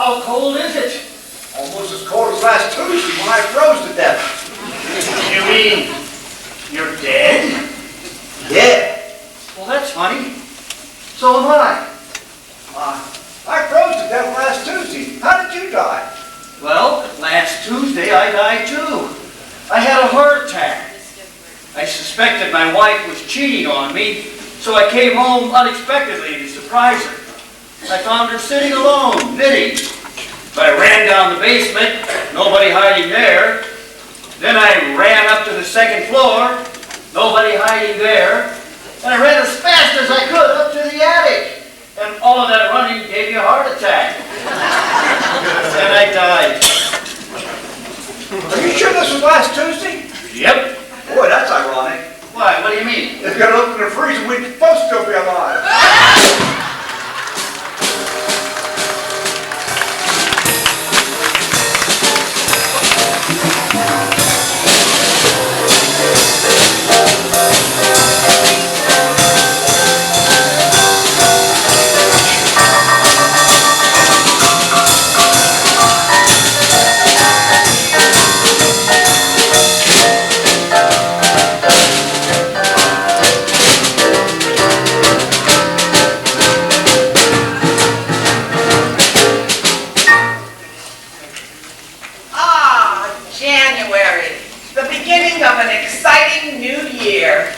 How cold is it? Almost as cold as last Tuesday when I froze to death. You mean you're dead? Yeah. Well, that's funny. So am I. I froze to death last Tuesday. How did you die? Well, last Tuesday I died too. I had a heart attack. I suspected my wife was cheating on me, so I came home unexpectedly to surprise her. I found her sitting alone, knitting. So I ran down the basement, nobody hiding there. Then I ran up to the second floor, nobody hiding there. And I ran as fast as I could up to the attic. And all of that running gave me a heart attack. And I died. Are you sure this was last Tuesday? Yep. Boy, that's ironic. Why? What do you mean? If you got to open the freezer, we'd both still be alive. January, the beginning of an exciting new year.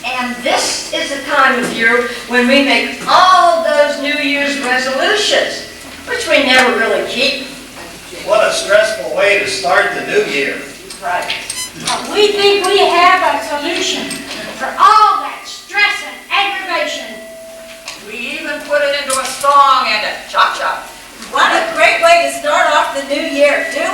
And this is the time of year when we make all those New Year's resolutions, which we never really keep. What a stressful way to start the new year. Right. We think we have a solution for all that stress and aggravation. We even put it into a song and a cha-cha. What a great way to start off the new year. Doing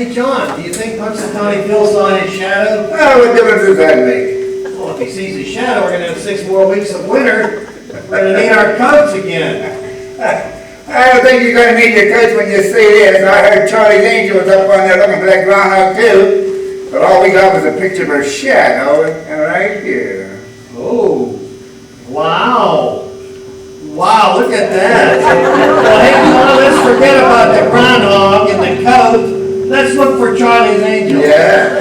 Hey, John, do you think Punxsutawney Phil saw his shadow? Well, what difference does that make? Well, if he sees his shadow, we're gonna have 6 more weeks of winter. We're gonna need our coats again. I don't think you're gonna need your coats when you see this. I heard Charlie's Angel was up on there looking for that groundhog too. But all we got was a picture of her shadow, and right here. Oh, wow. Wow, look at that. Well, hey, John, let's forget about the groundhog and the coat. Let's look for Charlie's Angel. Yeah.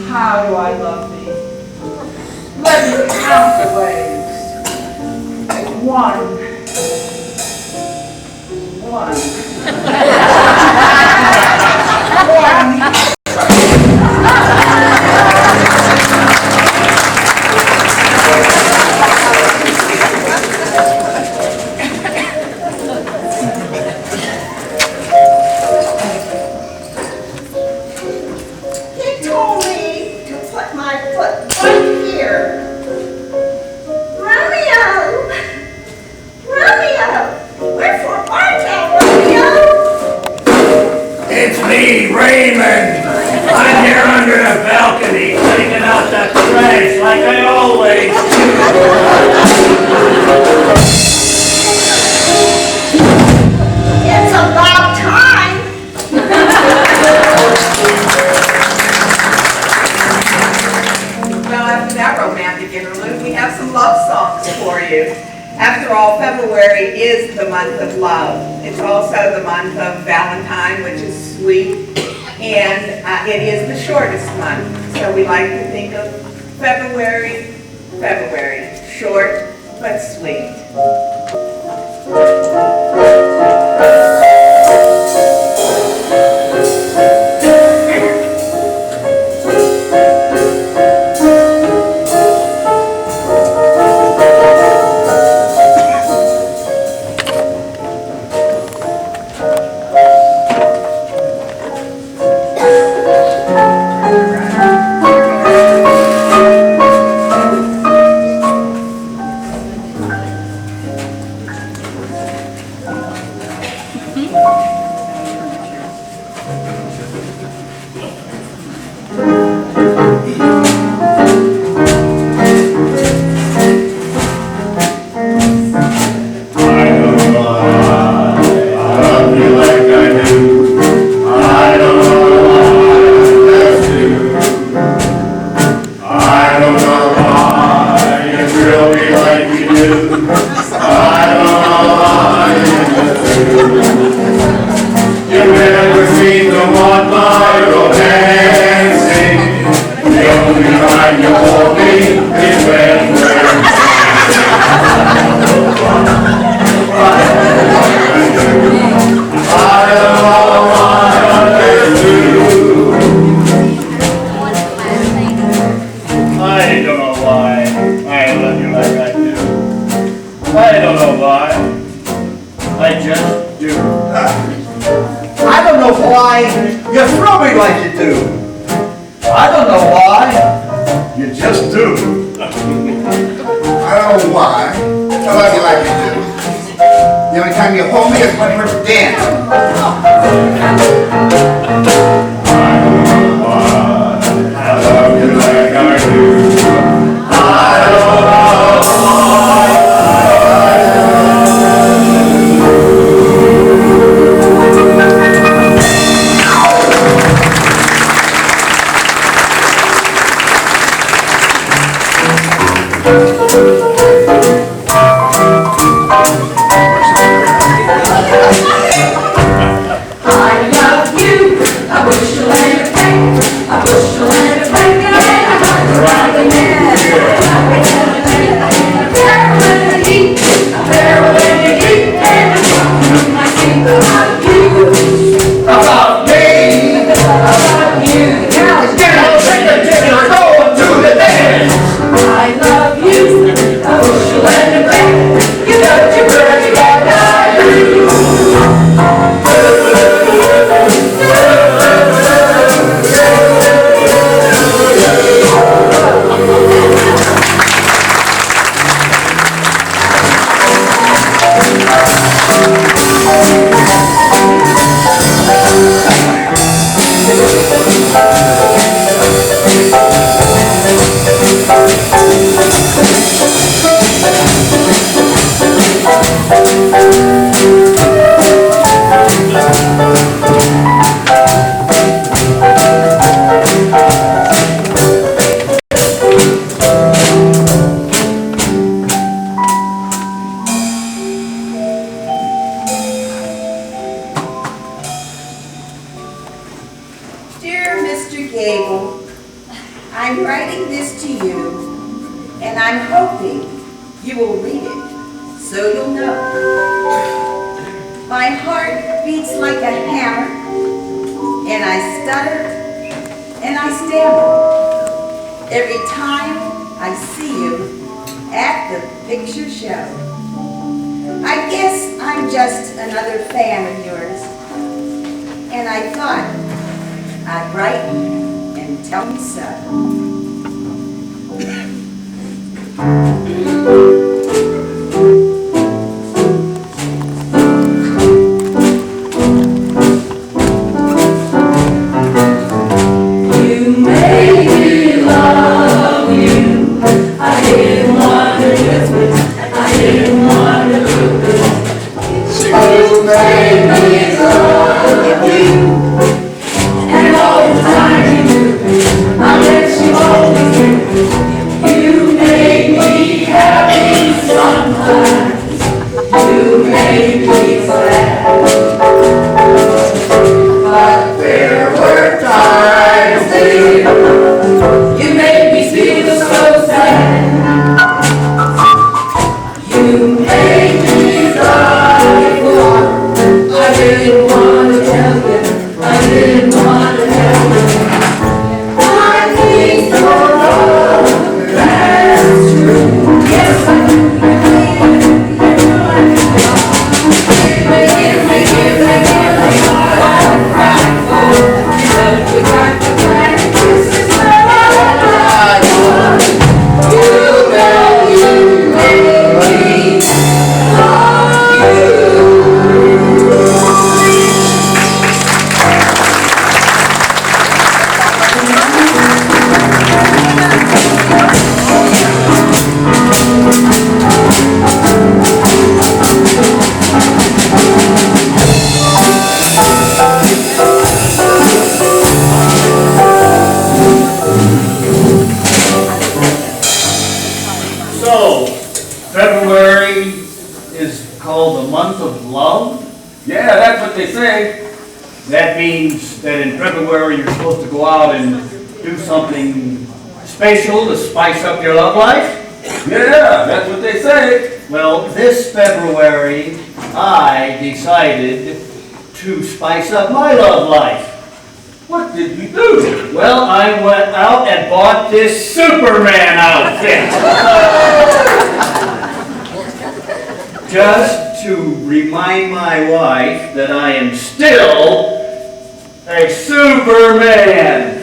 How do I love thee? Let me count the waves. 1, 1. He told me to put my foot right here. Romeo! Romeo! Wherefore art thou, Romeo? It's me, Raymond. I'm here under the balcony, taking out the trash like I always It's about time. Well, after that romantic interlude, we have some love songs for you. After all, February is the month of love. It's also the month of Valentine, which is sweet, and it is the shortest month. So we like to think of February, short but sweet. I Dear Mr. Gable, I'm writing this to you, and I'm hoping you will read it, so you'll know. My heart beats like a hammer, and I stutter, and I stammer every time I see you at the picture show. I guess I'm just another fan of yours, and I thought I'd write and tell you so. You made me love you. I didn't want to lose it. I didn't want to lose it. You made me love you. And all the time you knew, I let you always do. You made me happy sometimes. You made me sad. But there were times, dear, you made me feel so sad. You made me cry for. I didn't want to tell you. I didn't want to tell you. I need your love, that's true. Yes, I do. Give me, all I cry for. But we got to practice this love. You know you made me love you. So, February is called the month of love? Yeah, that's what they say. That means that in February you're supposed to go out and do something special to spice up your love life? Yeah, that's what they say. Well, this February, I decided to spice up my love life. What did you do? Well, I went out and bought this Superman outfit. Just to remind my wife that I am still a Superman.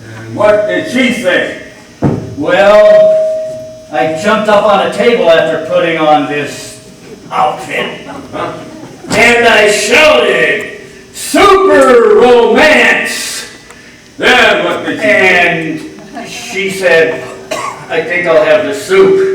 And what did she say? Well, I jumped up on a table after putting on this outfit, and I shouted, "Super romance!" Then what did she say? And she said, "I think I'll have the soup."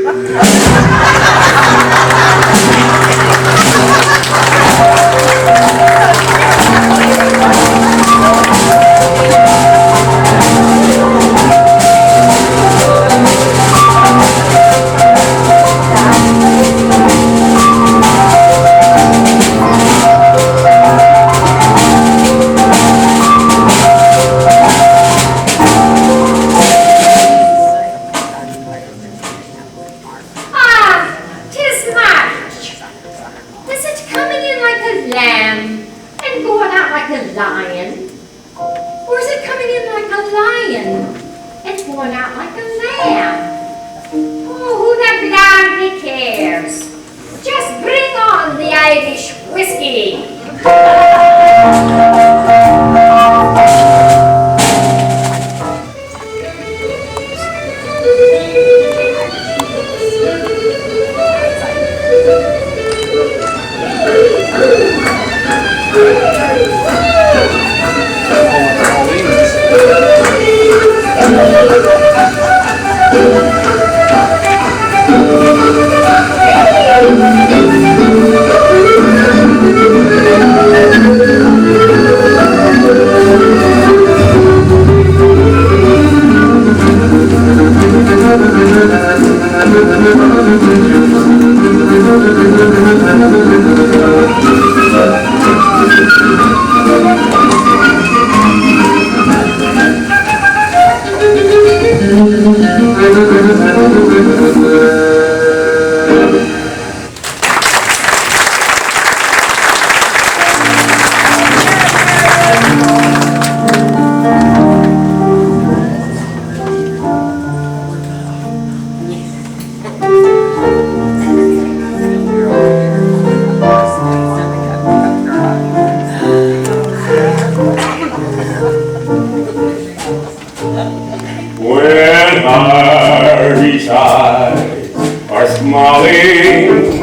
When Irish eyes are smiling,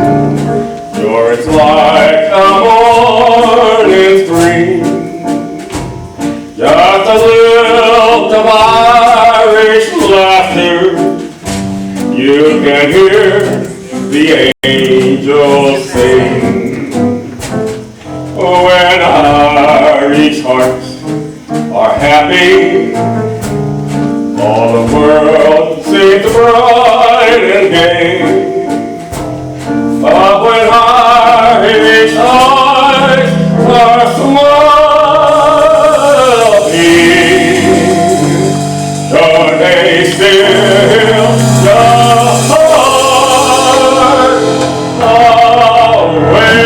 sure it's like a morning spring. Just a lilt of Irish laughter, you can hear the angels sing. When Irish hearts are happy, all the world seems bright and gay. But when Irish eyes are smiling, don't they still the heart away?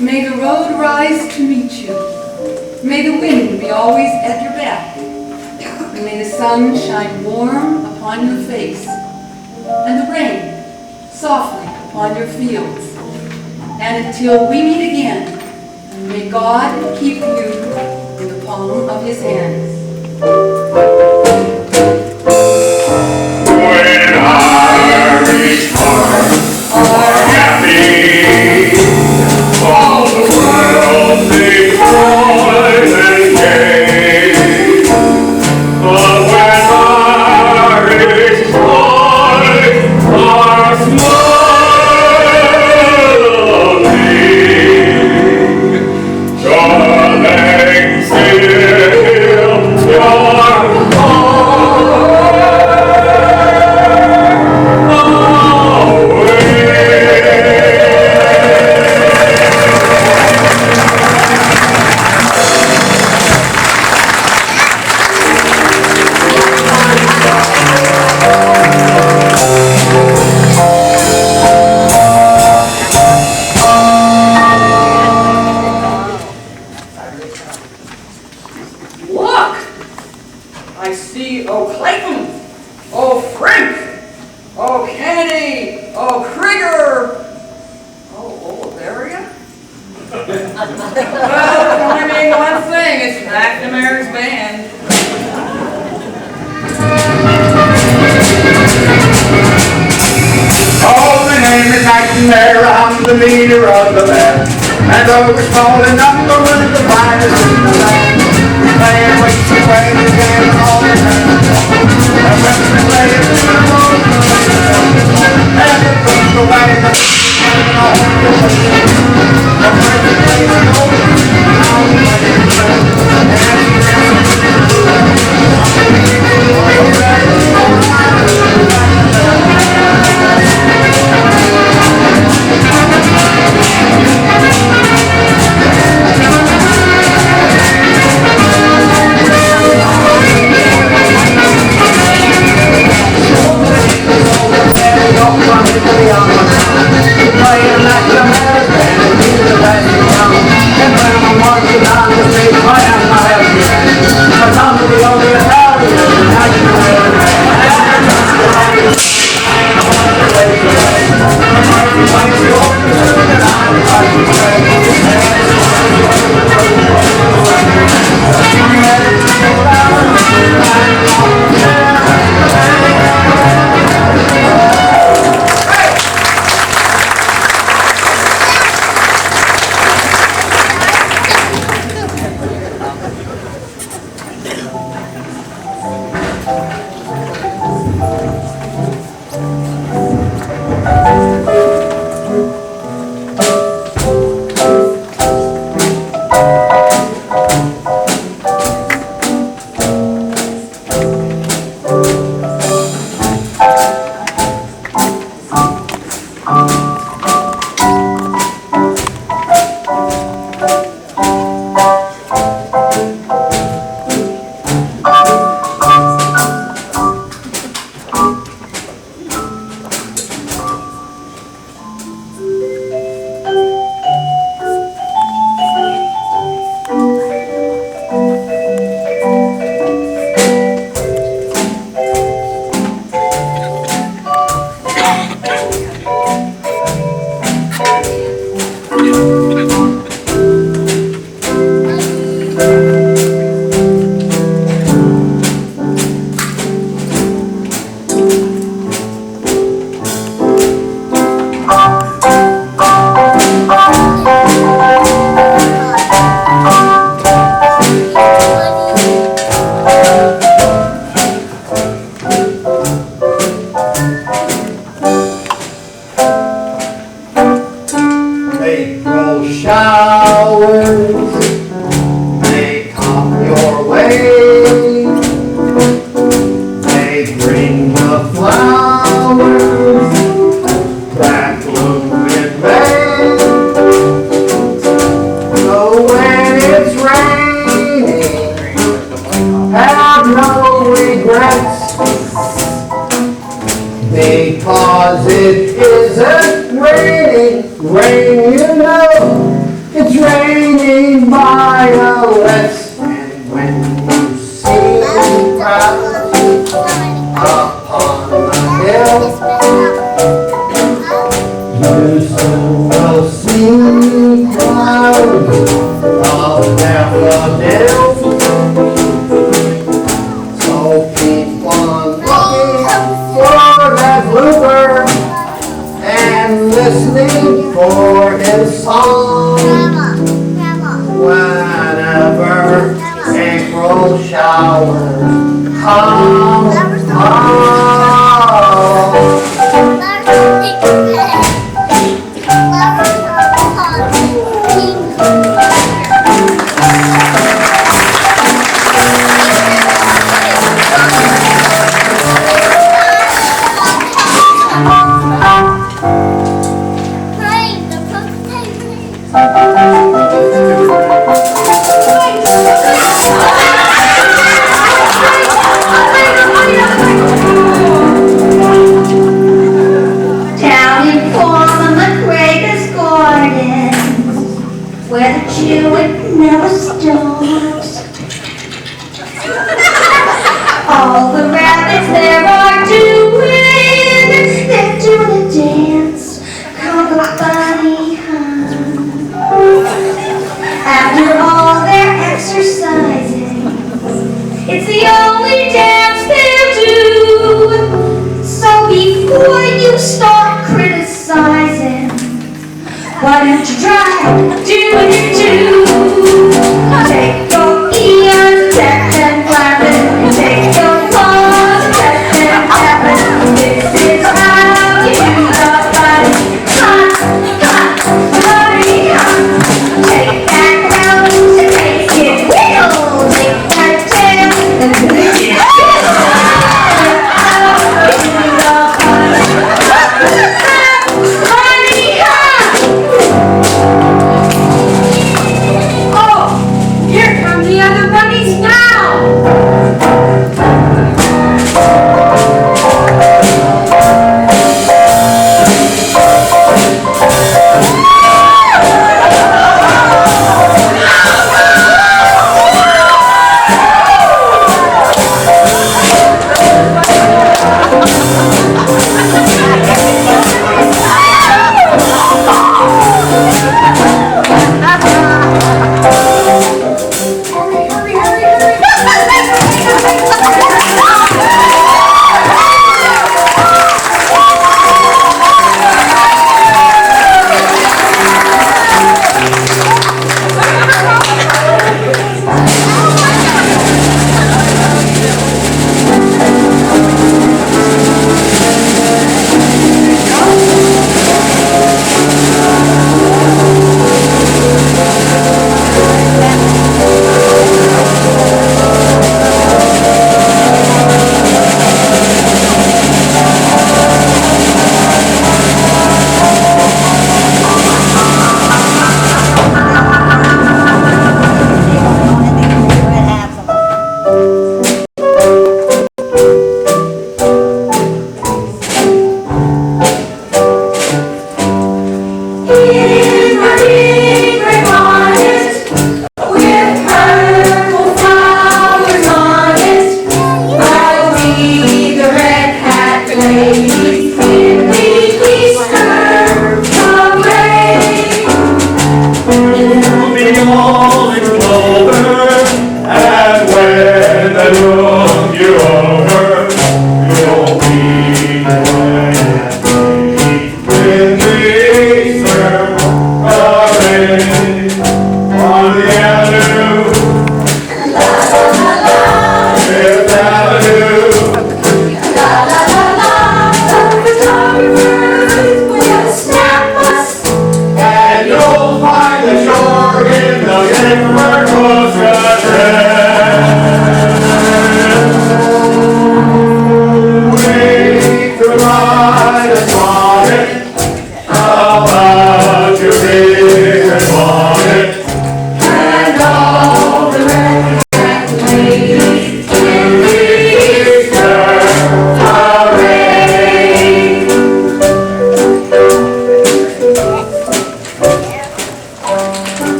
May the road rise to meet you. May the wind be always at your back. And may the sun shine warm upon your face, and the rain softly upon your fields. And until we meet again, may God keep you in the palm of his hands. When Irish hearts are happy, all the world seems bright and gay. But when Irish eyes are smiling, darling, still your heart Look! I see O'Clayton, O'Frink, O'Kennedy, O'Krieger. Oh, O'Leary? Well, it only means one thing, it's McNamara's band. Oh, my name is McNamara, I'm the leader of the band. And though we're small in number, we're the finest in the land. We play and wait to play the game all the time. And when we play it, we won't play it. And the drums go by the and all the way. And when we play it, all the because it isn't raining. Rain, you know, it's raining violets. And when you see clouds upon the hill, you soon will see clouds of daffodils. So keep on looking for that bluebird and listening for his song. Whenever April showers come on. Down in Paula McGregor's garden, where the chewing never stops. All the rabbits there are they're doing a dance called the bunny hunt. After all their exercising, it's the only dance they'll do. So before you start criticizing, why don't you try doing it too? Take your ears, tap them, clapping. Take your paws, tap them, tapping. This is how you do the bunny hunt, hunt, bunny hunt. Take that nose and make it wiggle. Take that tail and make it wiggle. Oh, here come the other bunnies now.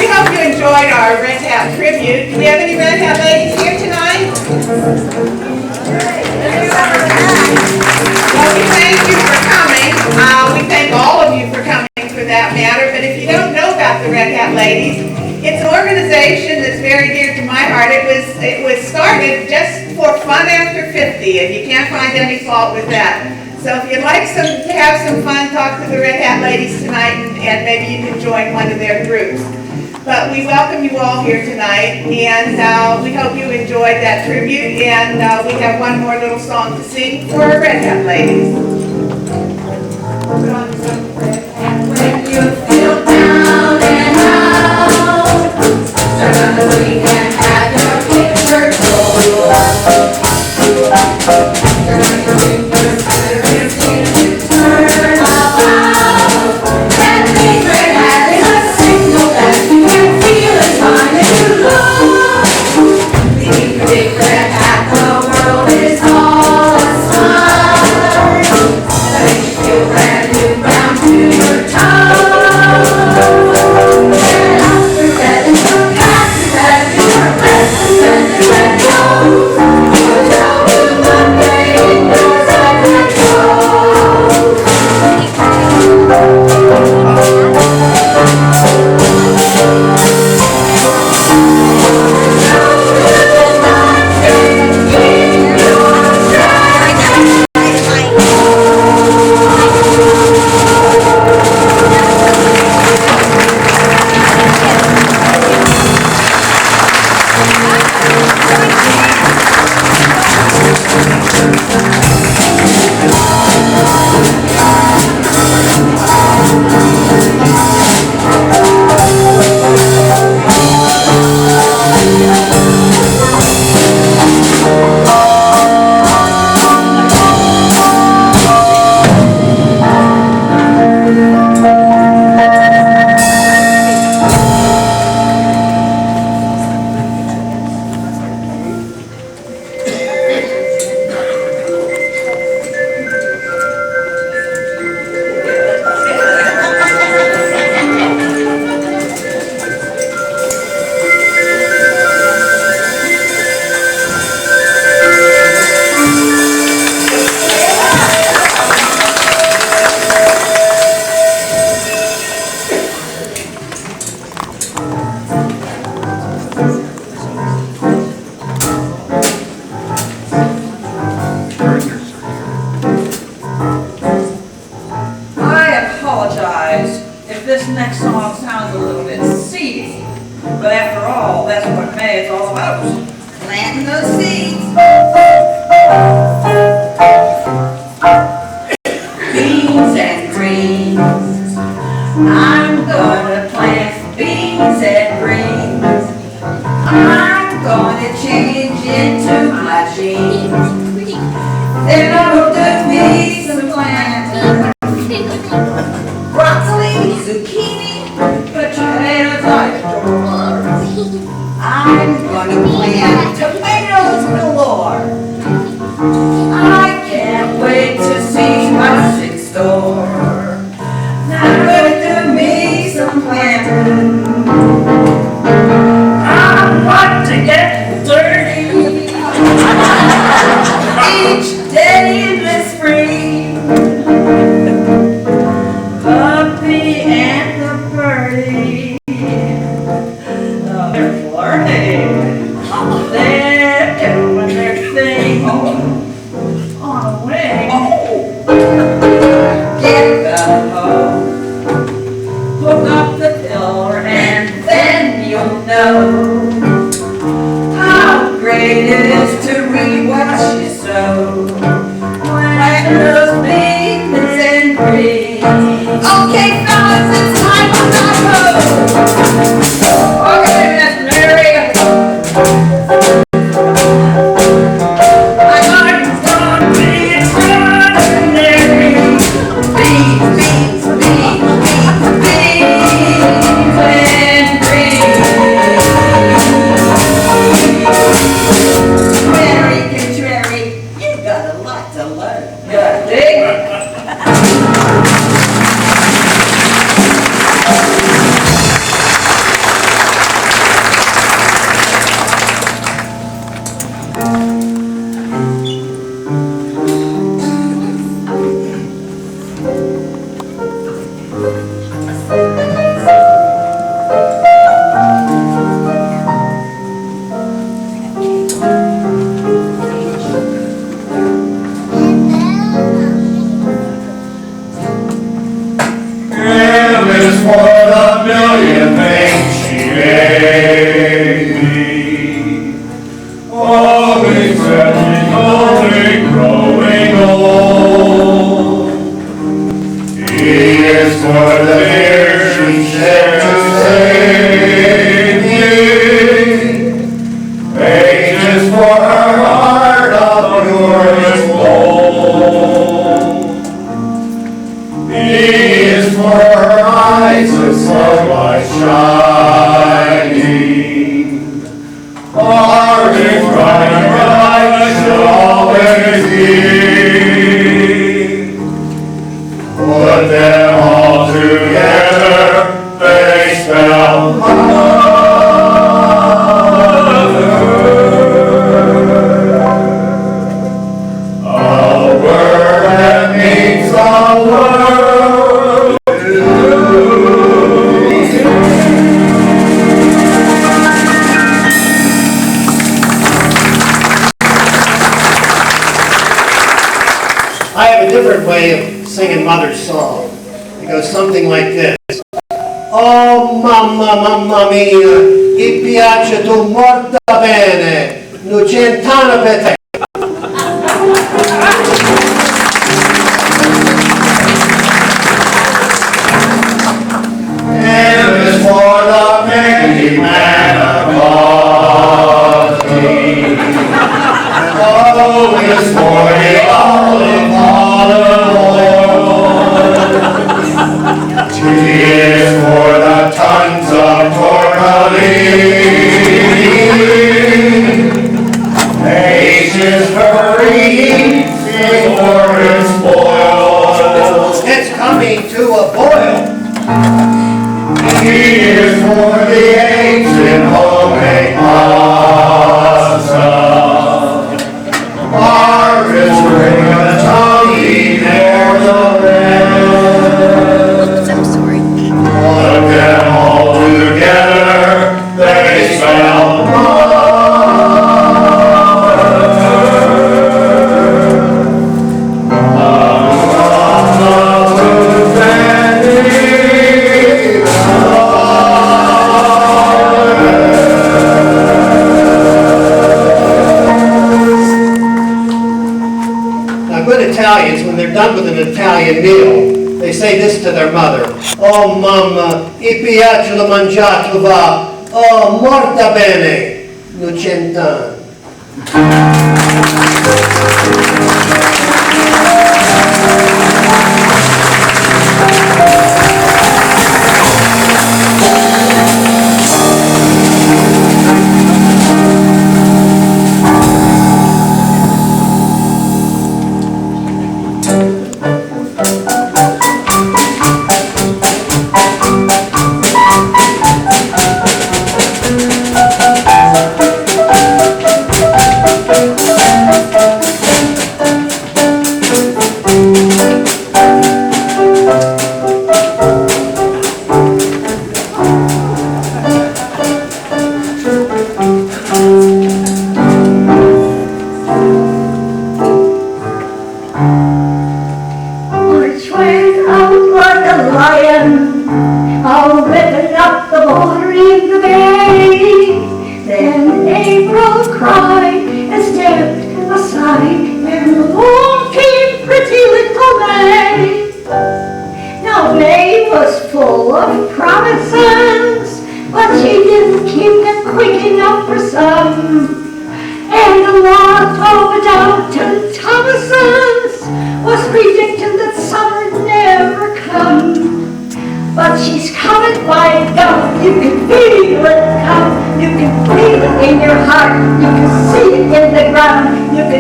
We hope you enjoyed our Red Hat tribute. Do we have any Red Hat ladies here tonight? Well, we thank you for coming. We thank all of you for coming for that matter. But if you don't know about the Red Hat Ladies, it's an organization that's very dear to my heart. It was started just for fun after 50, and you can't find any fault with that. So if you'd like to have some fun, talk to the Red Hat Ladies tonight, and maybe you can join one of their groups. But we welcome you all here tonight, and we hope you enjoyed that tribute, and we have one more little song to sing for our Red Hat Ladies. When you feel down and out, suddenly you can have your picture taken. Turn about, that means Red Hat is a signal that you can feel as long as you look. The big Red Hat, the world is all a smile. That makes you feel brand new down to your toes. And after that, it's your past that you are blessed and red nose. You'll tell you one day in your side that Planting those seeds. Beans and greens. I'm gonna plant beans and greens. I'm gonna change into my jeans. Then I'll do me some planting. Broccoli, zucchini, potatoes I adore. I'm gonna plant tomatoes galore. I can't wait to see what's in store. I'm gonna do me some planting. I want to get dirty. you sow. Plant those beans and greens. Okay, fellas, it's time for tacos. Okay, Miss Mary. My garden's gonna be extraordinary. Beans, beans, beans, beans, and greens. Mary, contrary, you've got a lot to learn. Good, dig? M is for the million things she gave me. Always said she's only growing old. E is for the years she shed to save me. H is for her heart of purest gold. E is for her eyes of sunlight shining. R is bright, bright, shall always be. Put them all together, they spell mother. A word that means the world to I have a different way of singing Mother's song. It goes something like this. Oh mamma, mamma mia, ti piace tu morta bene, Lucentana per te. M is for the mighty man above me. O is for the olive oil. T is for the tons of tourmaline. H is for eating before it's spoiled. It's coming to a boil. E is for the eggs in homemade pasta. R is bring the tongue near the rest. I'm sorry. Put them all together, they spell mother. Now, good Italians, when they're done with an Italian meal, they say this to their mother. Oh mamma, mi piace lo mangiato va. Oh, morta bene, Lucentana.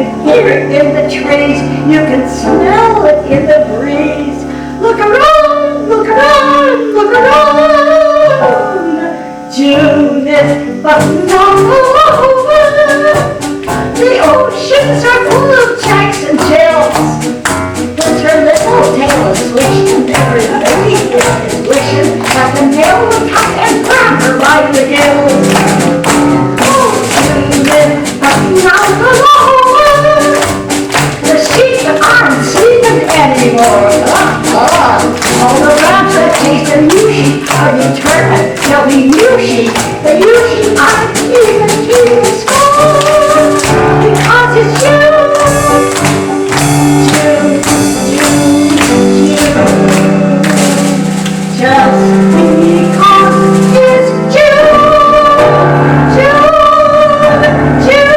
can hear it in the trees. You can smell it in the breeze. Look around, look around, look around. June is buttoned all over. The oceans are full of jacks and jills. With her little tail a swishing, every lady is wishing that the mail would come and grab her by the gills. Oh, June is buttoned all over. The sheep aren't sleeping anymore. All the rats that chase the new sheep are determined they'll be new sheep. The new sheep aren't even keeping score because it's you. June, June, June. Just because it's June, June, June.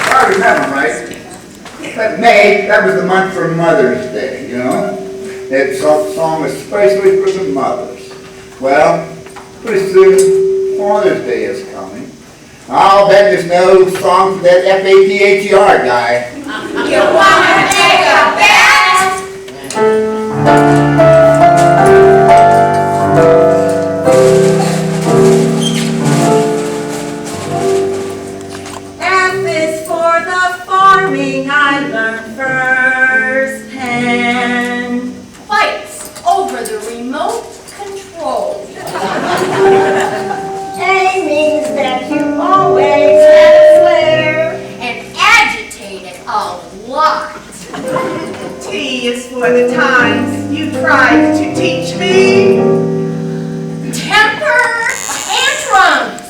I remember, right? But May, that was the month for Mother's Day, you know? That song was especially for the mothers. Well, pretty soon, Father's Day is coming. I'll bet there's no song for that F-A-T-H-E-R guy. You wanna take a bet? F is for the farming I learned firsthand. Fights over the remote control. A means that you always had a flair. And agitated a lot. T is for the times you tried to teach me. Temper tantrums.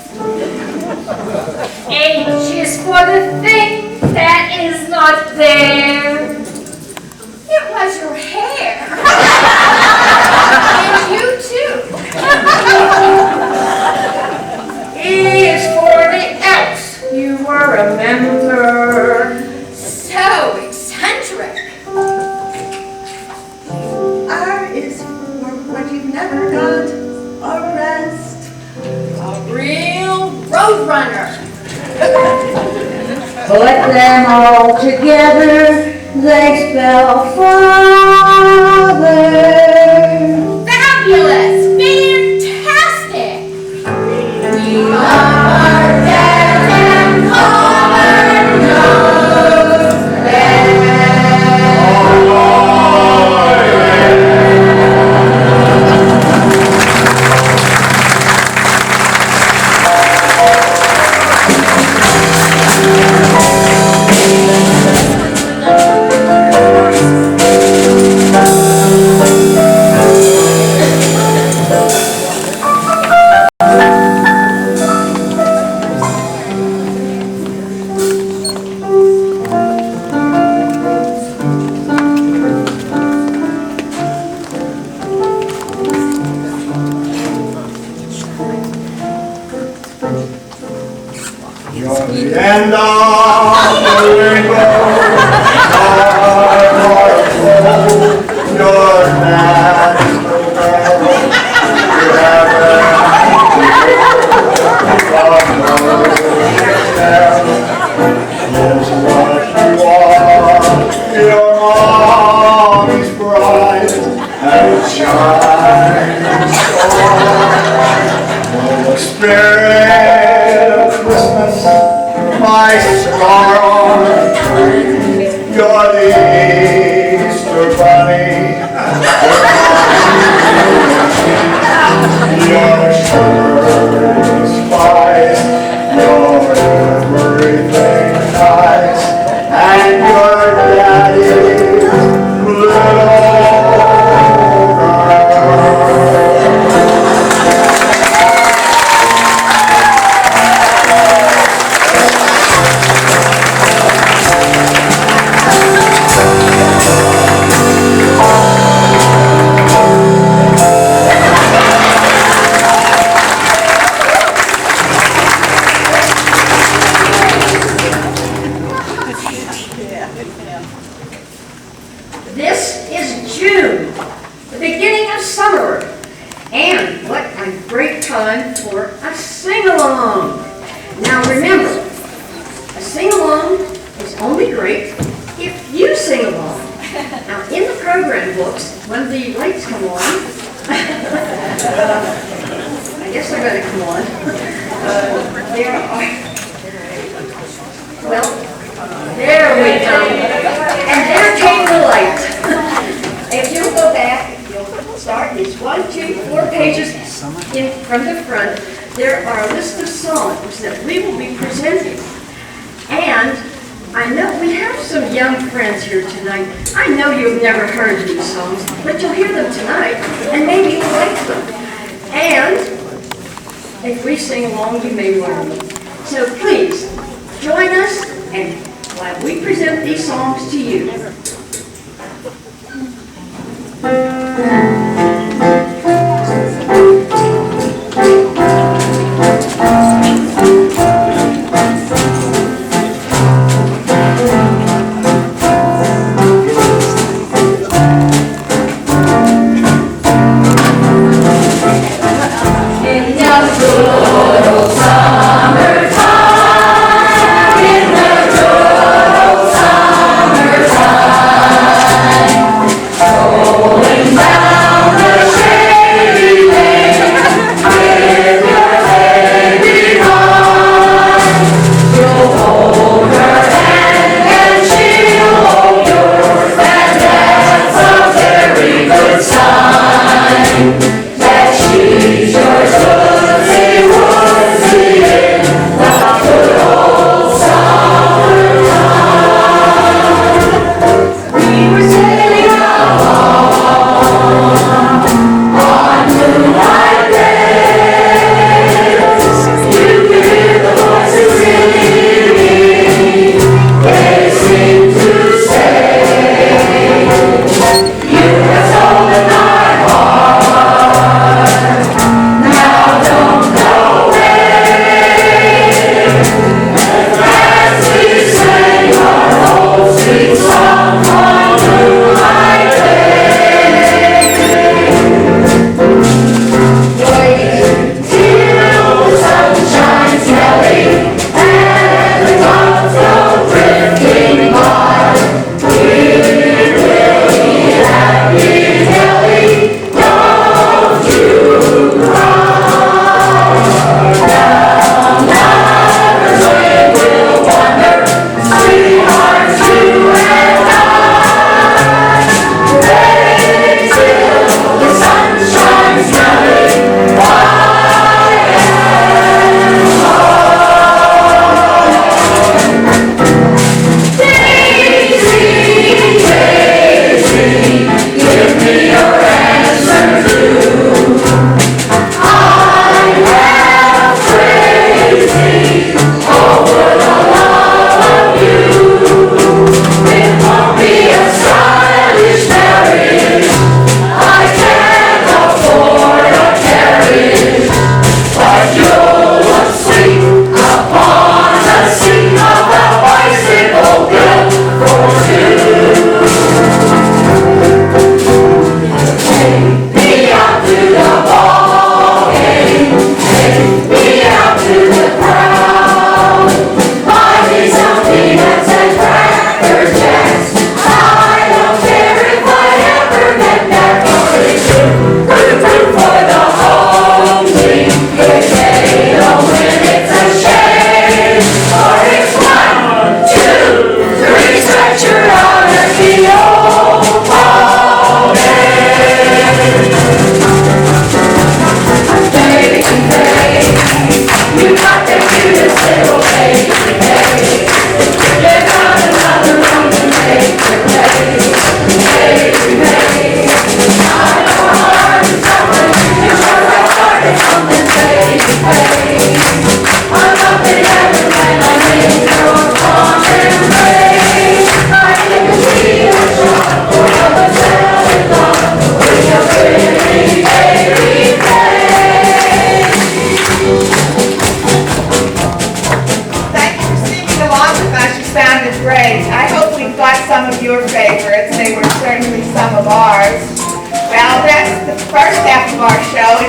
H is for the thing that is not there. It was your hair. And you too. E is for the X. You were a member. So eccentric. R is for what you've never got a rest. A real roadrunner. Put them all together, they spell father. Fabulous. Fantastic. We are dead and common knows You're the end of the rainbow. You're natural girl. You is what you are. Your mommy's bright and shining star. The spirit of Christmas, my star on the tree. You're the Easter bunny. Your sugar is spice. You're everything nice. And your daddy's little girl. street lights come on. I guess they're gonna come on. There are, well, there we go. And there came the light. If you'll go back, you'll start, it's 1, 2, 4 pages in from the front. There are a list of songs that we will be presenting. And I know we have some young friends here tonight. I know you've never heard these songs, but you'll hear them tonight, and maybe you'll like them. And if we sing along, you may learn them. So please, join us, and while we present these songs to you.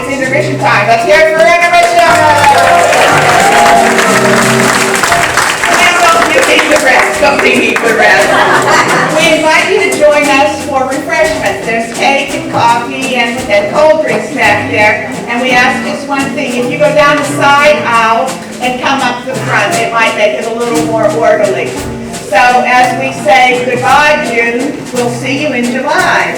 Intermission time. Let's hear it for intermission! And now go eat the rest. Go eat the rest. We invite you to join us for refreshments. there's cake and coffee and cold drinks back there. And we ask just one thing, if you go down the side aisle and come up the front, it might make it a little more orderly. So as we say goodbye, June, we'll see you in July.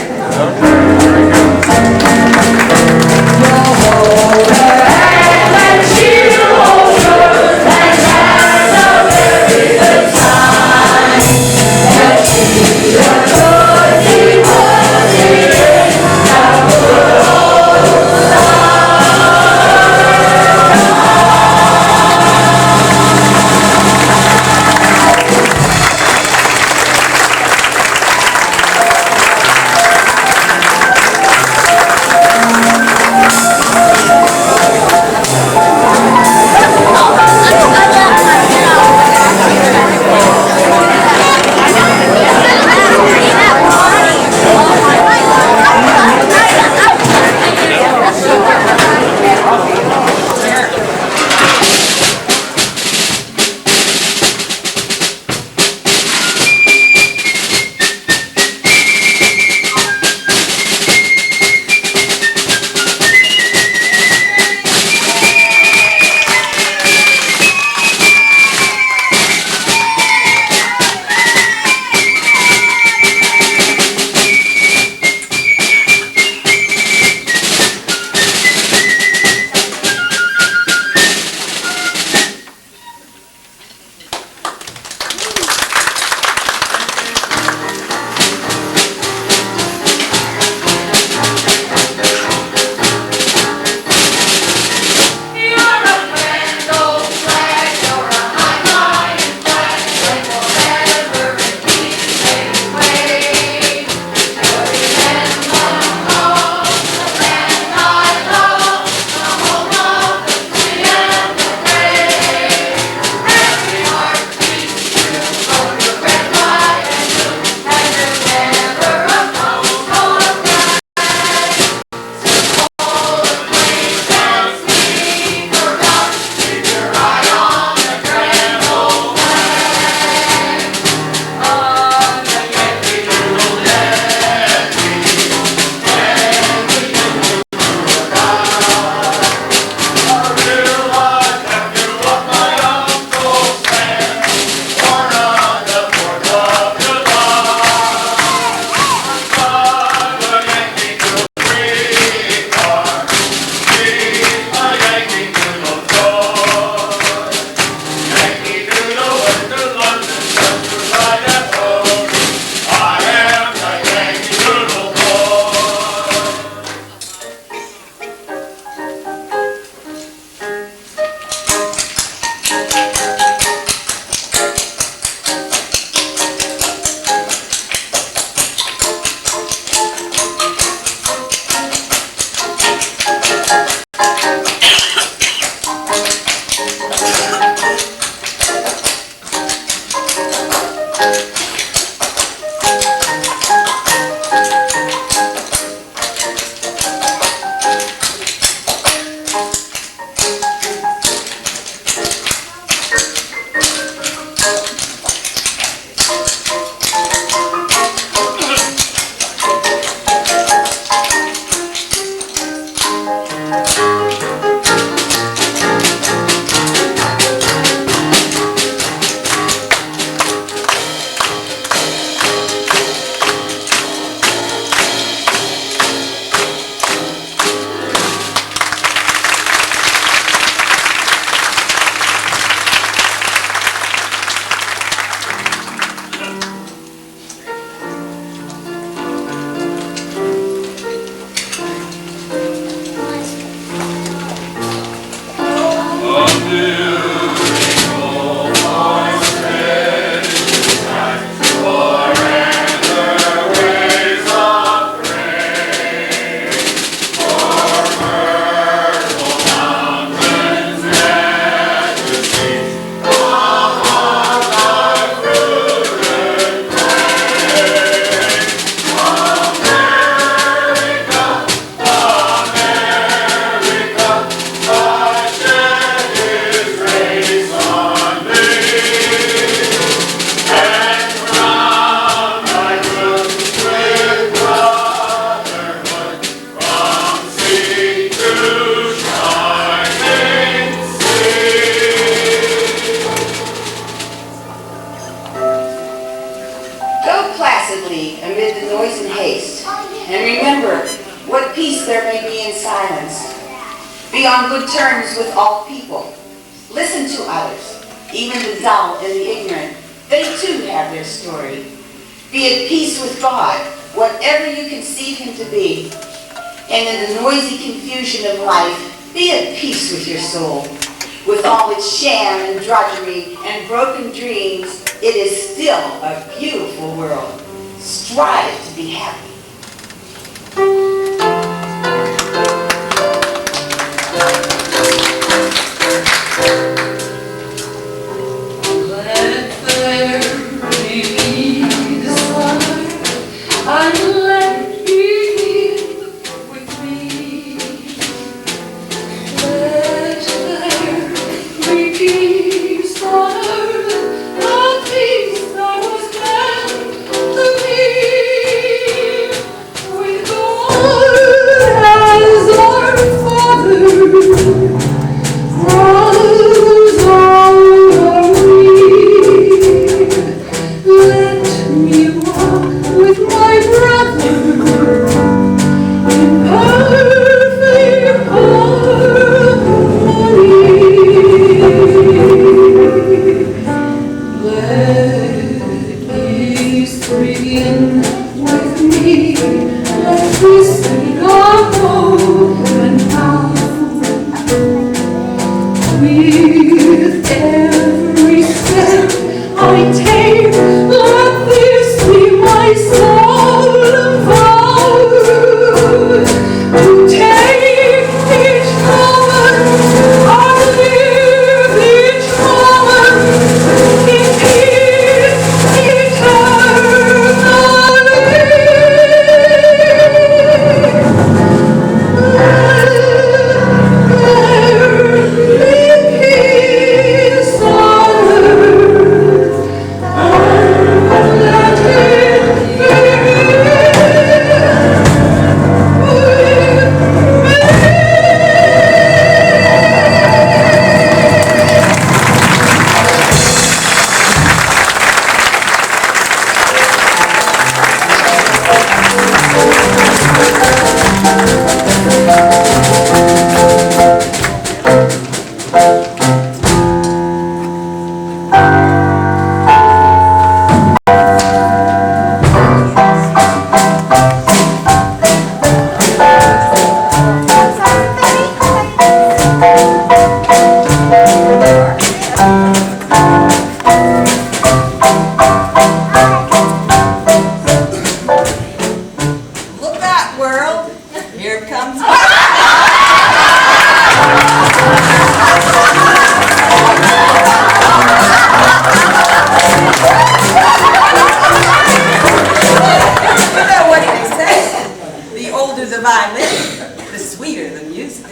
there may be in silence. Be on good terms with all people. Listen to others, even the dull and the ignorant. They too have their story. Be at peace with God, whatever you conceive him to be. And in the noisy confusion of life, be at peace with your soul. With all its sham and drudgery and broken dreams, it is still a beautiful world. Strive to be happy. Let there be the sun, and let me with me. Let there be peace on earth, a peace that was meant to be. With God as our Father, rose on our need. Let me walk with my brother in perfect harmony. Let peace begin with me. Let me sing of hope and power. With every step I take, let this be my soul vow to take each moment, I live each moment in peace Look out, world. Here comes You know what they say? The older the violin, the sweeter the music.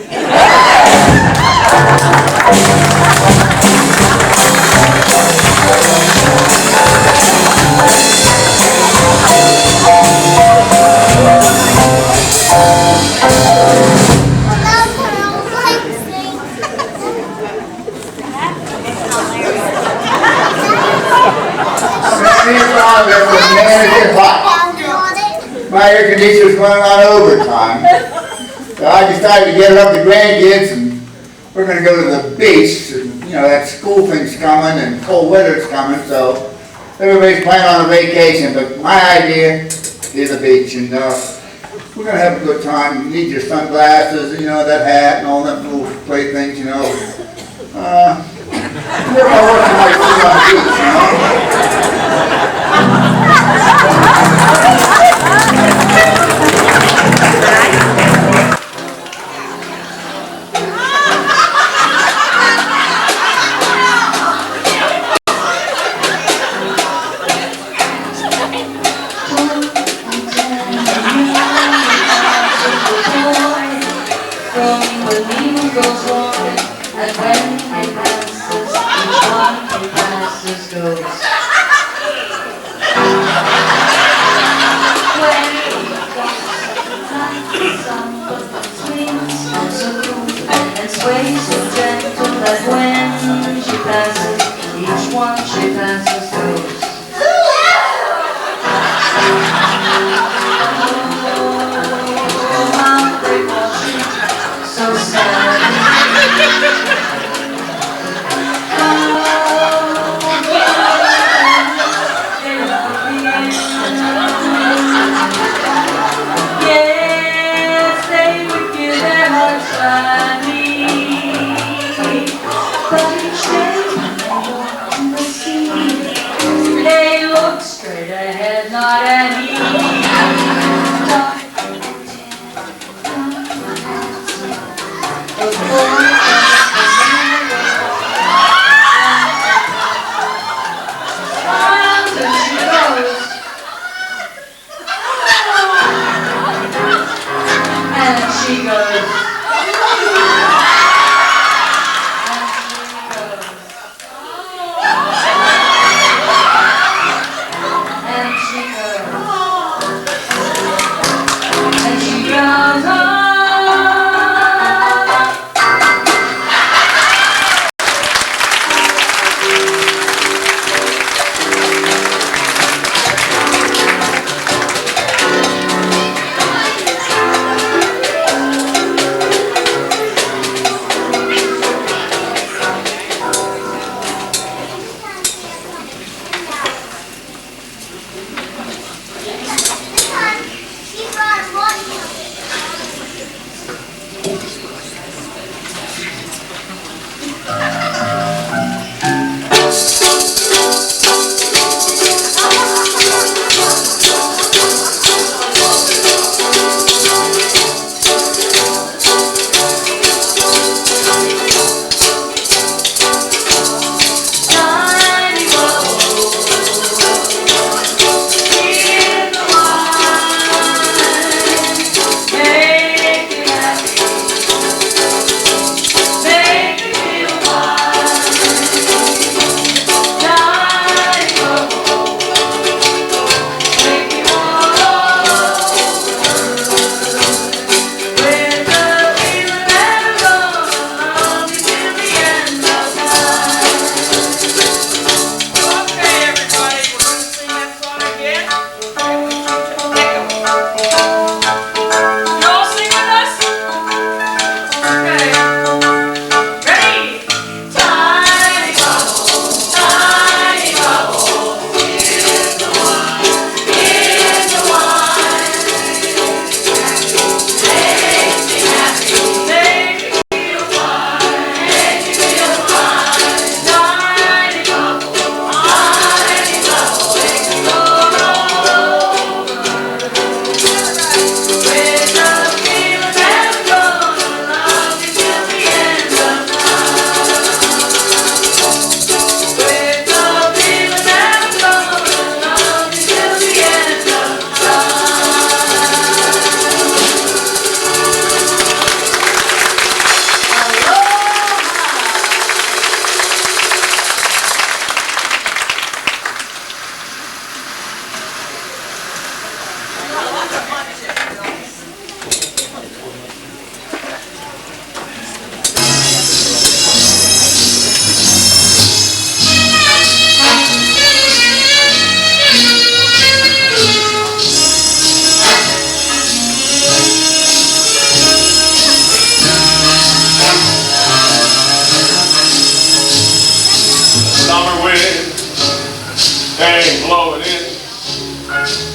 My air conditioner's going on overtime. So I decided to get it up to grandkids and we're gonna go to the beach. And, you know, that school thing's coming and cold weather's coming, so everybody's planning on a vacation, but my idea is the beach and we're gonna have a good time. You need your sunglasses, you know, that hat and all them little playthings, you know. We're all working like this on the beach, you know. When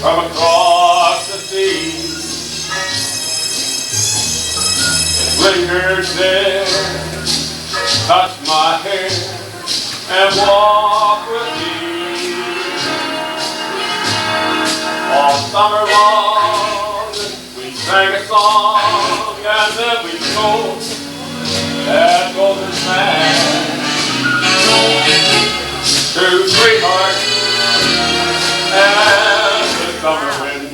from across the sea. It lingers there, touch my hair, and walk with me. All summer long, we sang a song, and then we told that golden sand. Two sweethearts and the summer wind.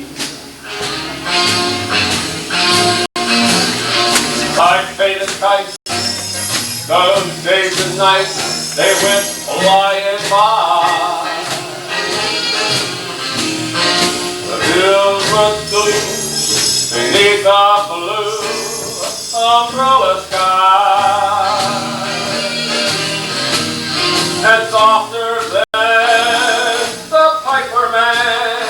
Like faded kites, those days and nights, they went flying by. The hills run blue beneath a blue umbrella sky. And softer than the piper man,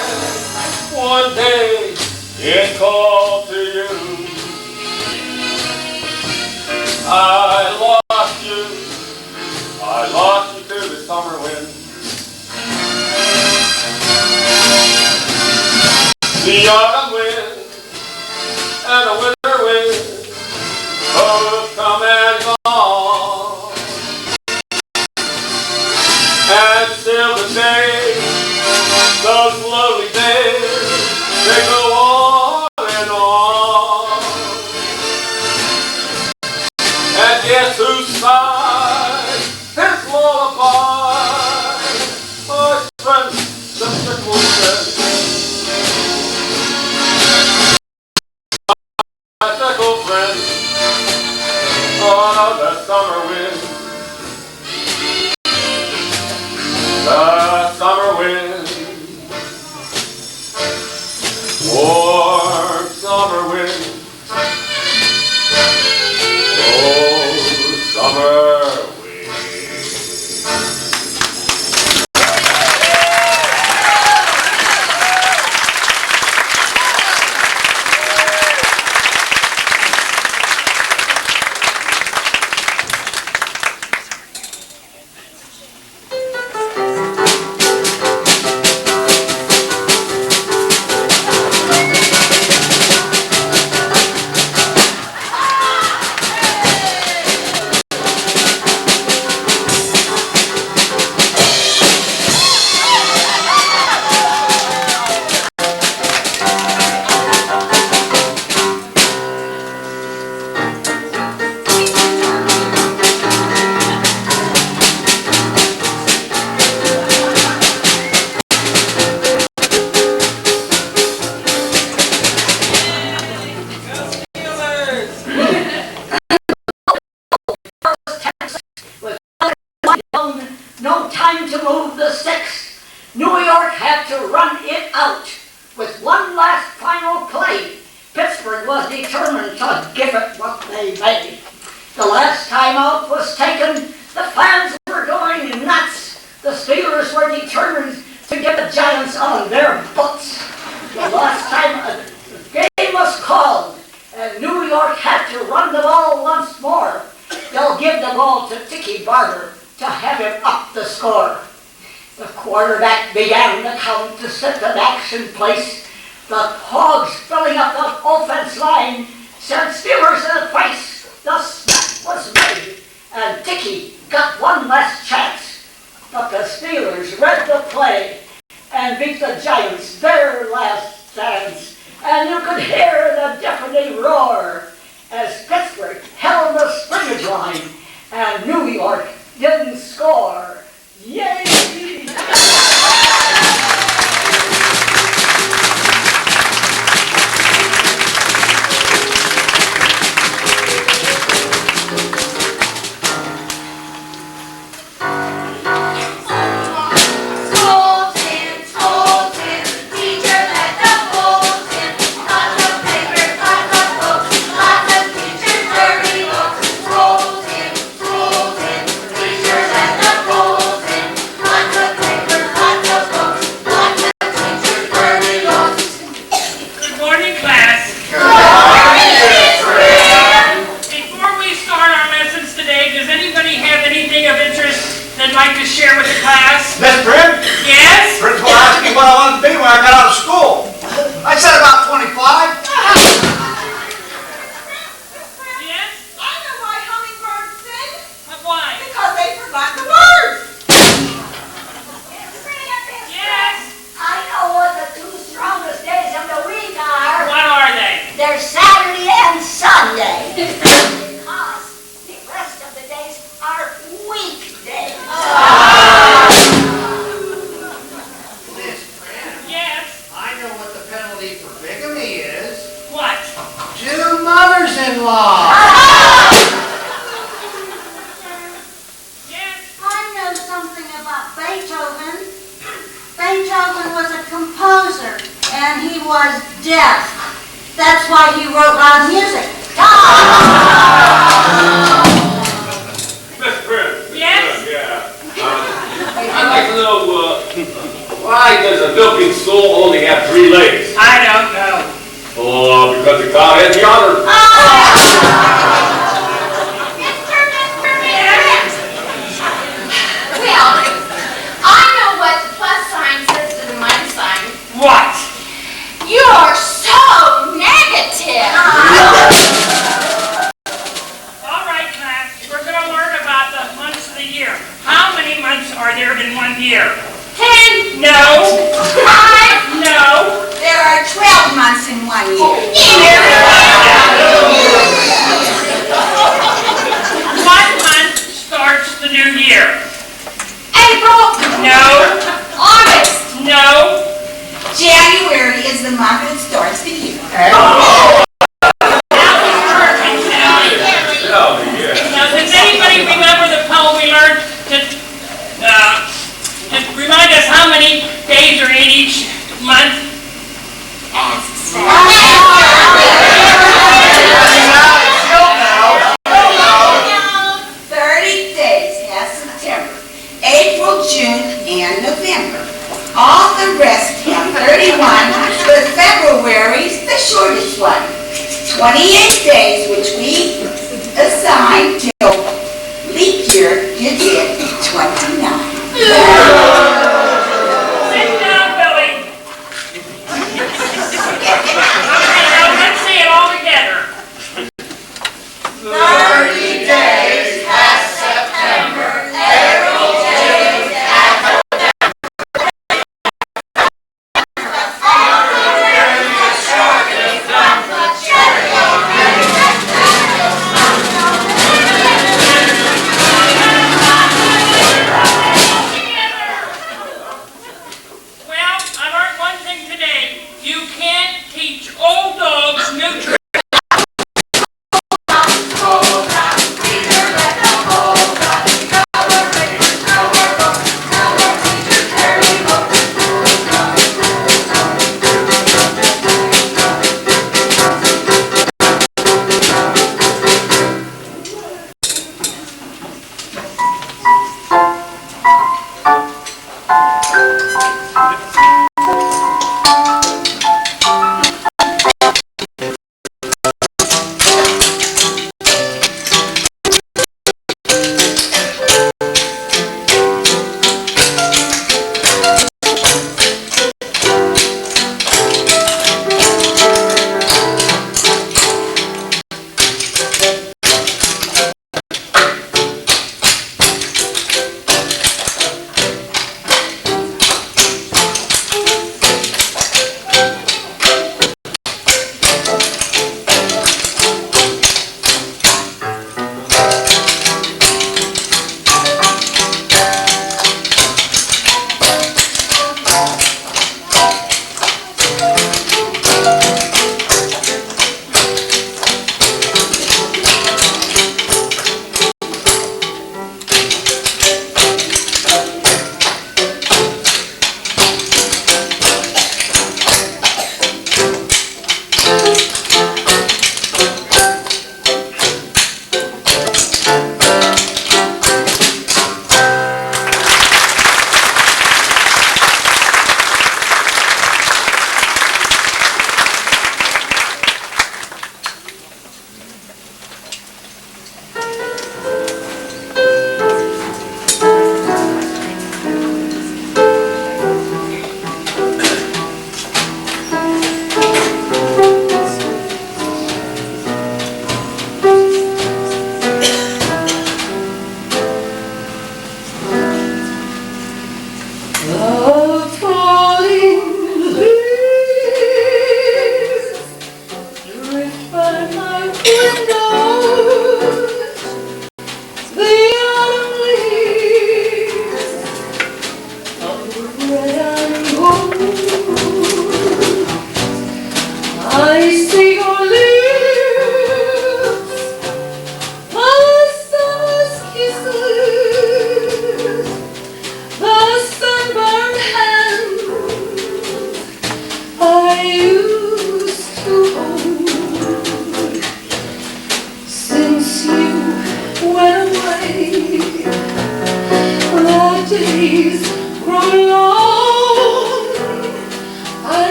one day it called to you. I lost you to the summer wind. The autumn wind and the winter wind both come and gone. And still the days, those lovely days, they go on and on. summer wind. No time to move the sticks. New York had to run it out. With one last final play, Pittsburgh was determined to give it what they made. The last time out was taken. The fans were going nuts. The Steelers were determined to get the Giants on their butts. The last time the game was called, and New York had to run the ball once more. They'll give the ball to Dickie Barber to have him up the score. The quarterback began the count to set an action place. The Hogs filling up the offense line sent Steelers in the face. The snap was made, and Dickie got one last chance. But the Steelers read the play and beat the Giants their last chance. And you could hear the deafening roar as Pittsburgh held the scrimmage line and New York didn't score. Yay! Like to share with the class? Miss Prim? Yes? Principal asked me what I wanted to be when I got out of school. I said about 25. Yes? I know why hummingbirds sing. Why? Because they forgot the words. Yes? I know what the two strongest days of the week are. What are they? They're Saturday and Sunday. Because the rest of the days are weekdays. Miss Prim, Yes? I know what the penalty for bigamy is. What? 2 mothers-in-law. Yes? I know something about Beethoven. Beethoven was a composer, and he was deaf. That's why he wrote loud music. Miss Prim. Yes? Yeah. I'd like to know, why does a milking stool only have 3 legs? I don't know. Oh, because the cow had the honor. Well, I know what the plus sign says to the minus sign. What? You're so negative. big days which we assign till leap year gives it 29. Sit down, Billy. Okay, now let's say it all together. 30 days past September, every day at Well, I learned one thing today. You can't teach old dogs new tricks.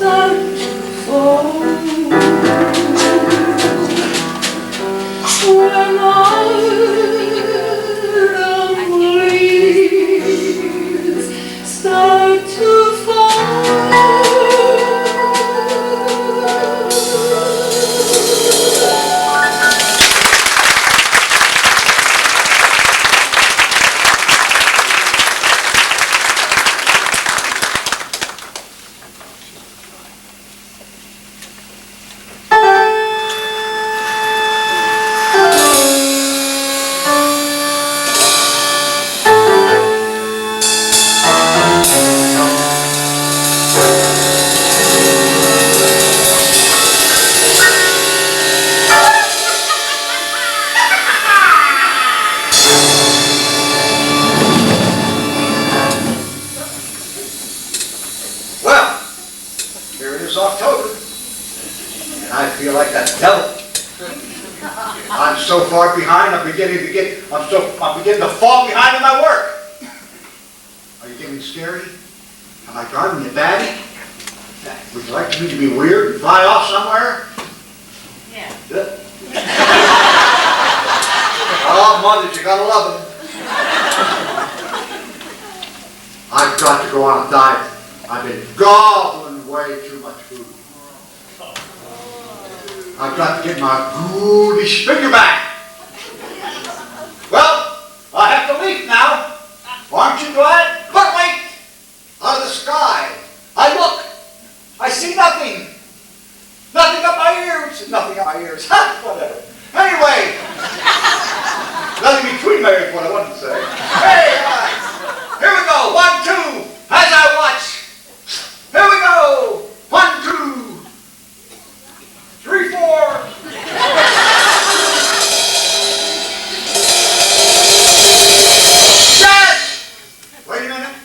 Start you're like that devil. I'm so far behind, I'm beginning to fall behind in my work. Are you getting scary? Am I driving you batty? Would you like me to be weird and fly off somewhere? Yeah. Good. Oh, mothers, you gotta love them. I've got to go on a diet. I've been gobbling way too much food. I've got to get my ghoulish figure back. Well, I have to leave now. Aren't you glad? But wait! Out of the sky, I look. I see nothing. Nothing up my ears. Nothing up my ears. Ha! Whatever. Anyway, nothing between my ears, what I wanted to say. Hey, guys. Here we go. 1, 2. As I watch. Here we go. 1, 2. 3, 4. Shut! Wait a minute.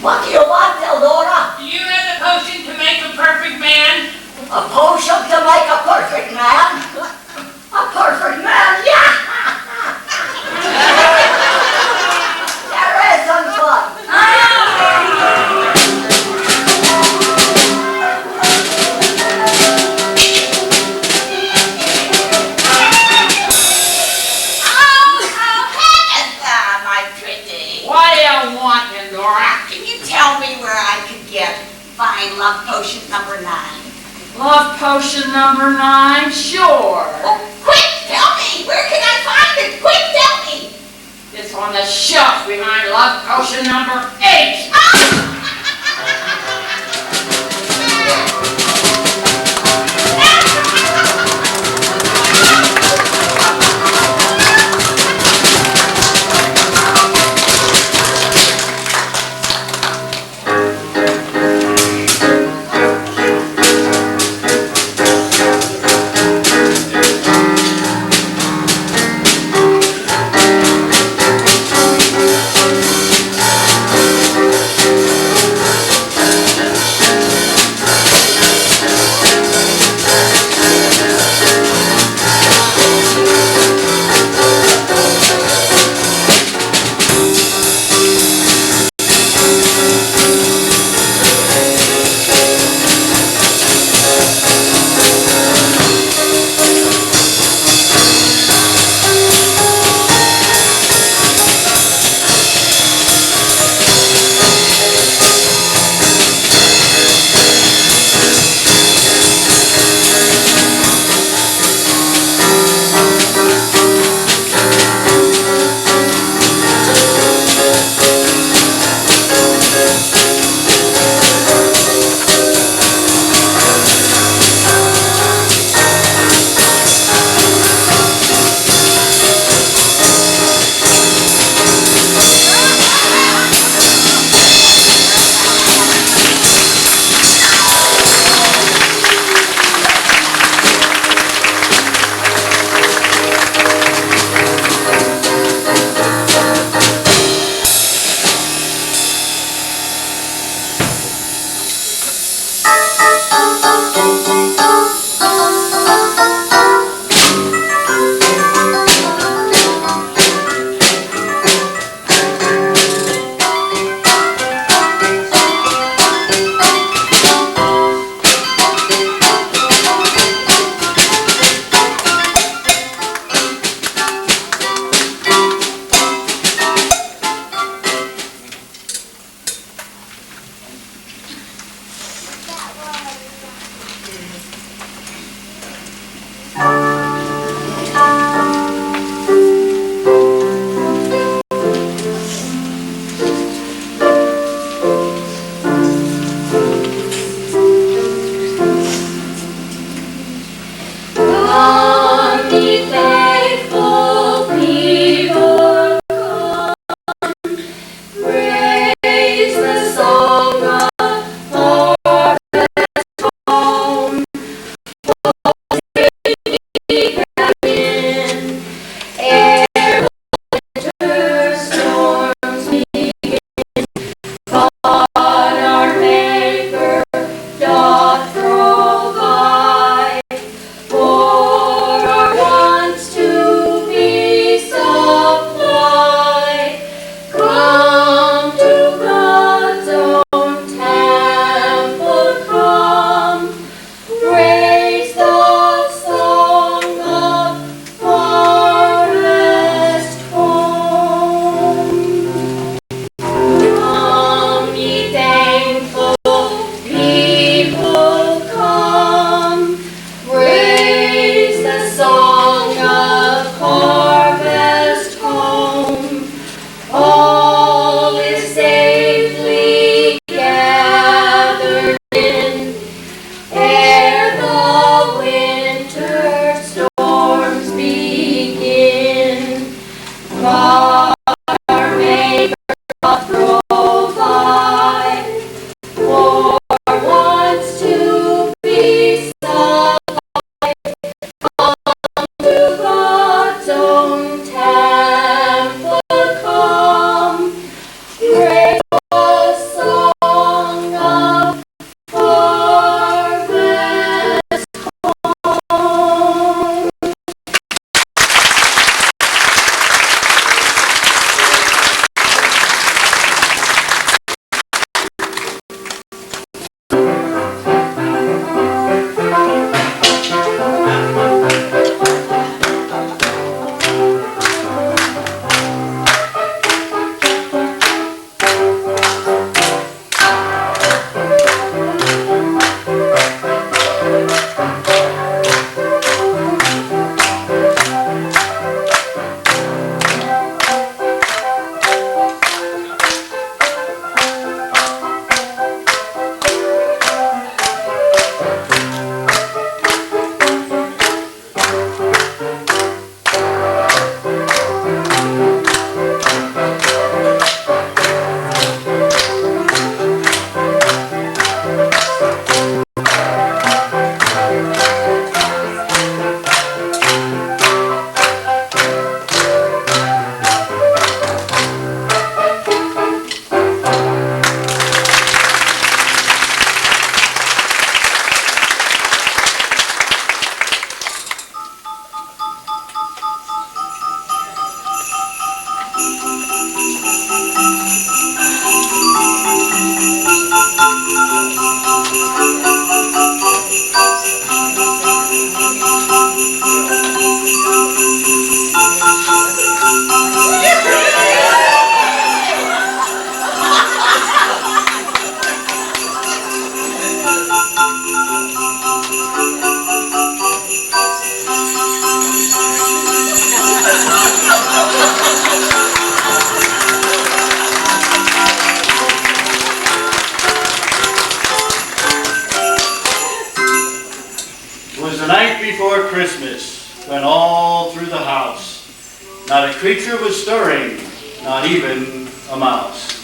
What do you want, Eldora? Do you have the potion to make a perfect man? A potion to make a perfect man? A perfect man? Yeah! There is some fun. My pretty. What do you want, Pandora? Can you tell me where I could get fine love potion number 9? Love potion number 9? Sure. Oh, quick, tell me! Where can I find it? Quick, tell me! It's on the shelf behind love potion number 8. all through the house. Not a creature was stirring, not even a mouse.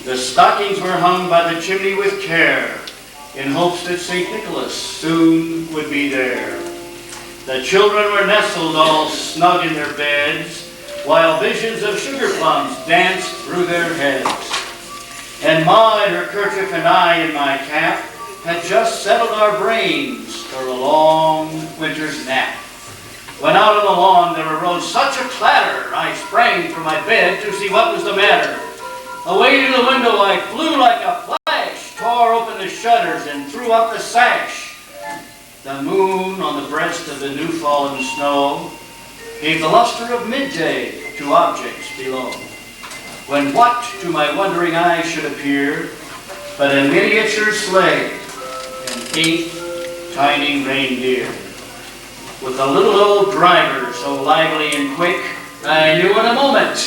The stockings were hung by the chimney with care, in hopes that St. Nicholas soon would be there. The children were nestled all snug in their beds, while visions of sugar plums danced through their heads. And Ma in her kerchief and I in my cap had just settled our brains for a long winter's nap. When out on the lawn there arose such a clatter, I sprang from my bed to see what was the matter. Away to the window I flew like a flash, tore open the shutters and threw up the sash. The moon on the breast of the new fallen snow gave the luster of midday to objects below. When what to my wondering eyes should appear but a miniature sleigh and 8 tiny reindeer. With a little old driver so lively and quick, I knew in a moment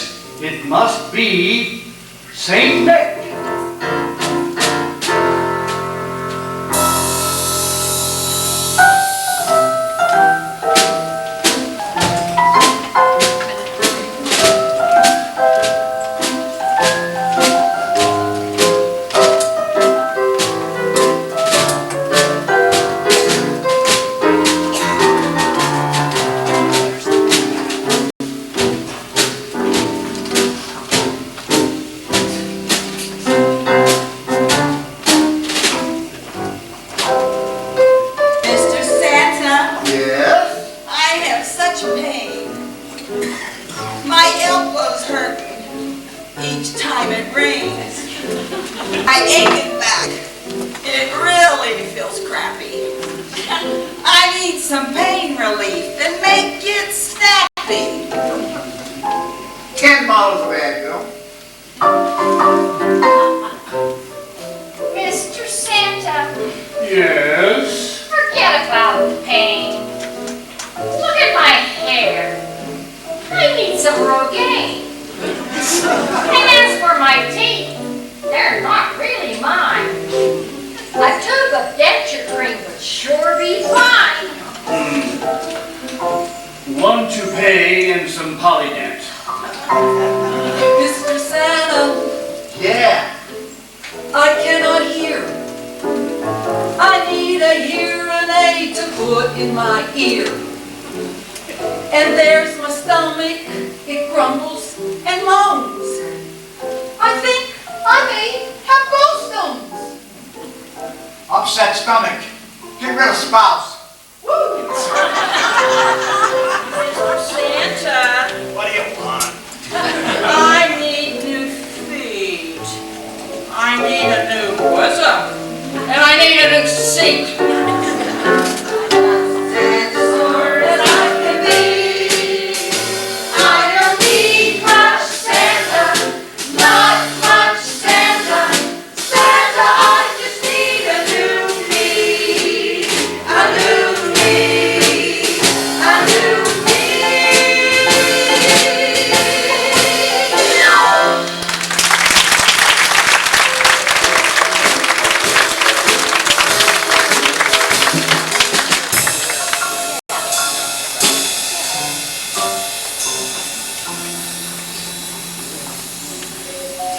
it must be Saint Nick.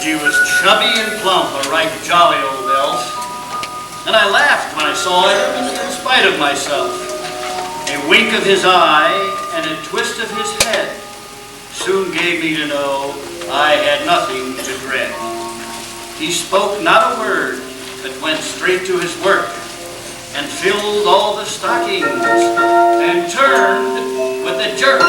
He was chubby and plump, a right jolly old elf, and I laughed when I saw him in spite of myself. A wink of his eye and a twist of his head soon gave me to know I had nothing to dread. He spoke not a word, but went straight to his work and filled all the stockings and turned with a jerk.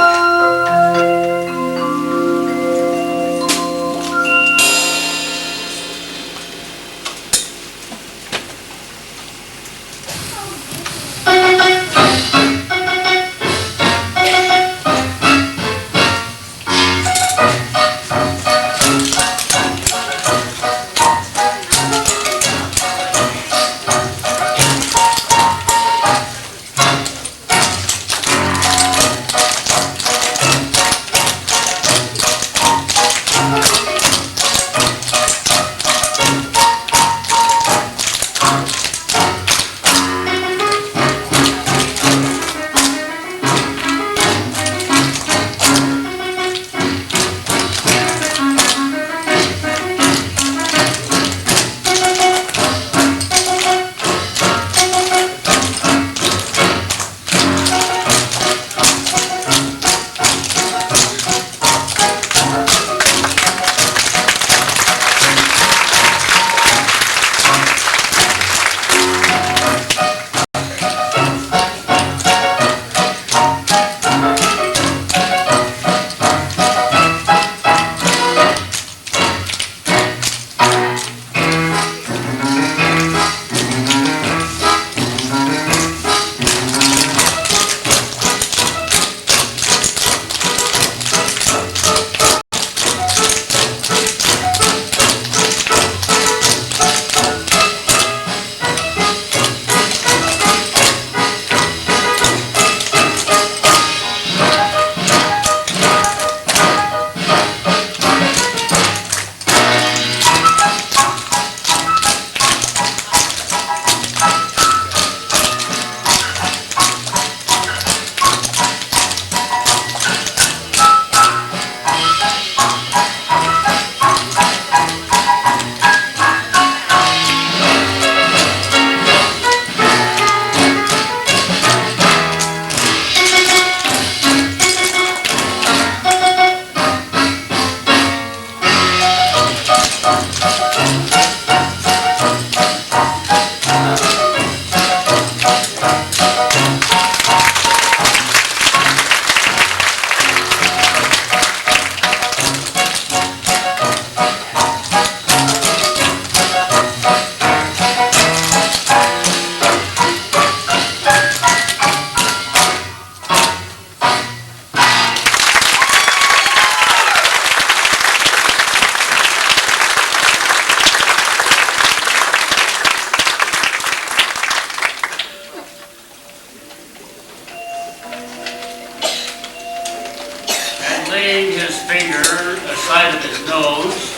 laying his finger aside of his nose,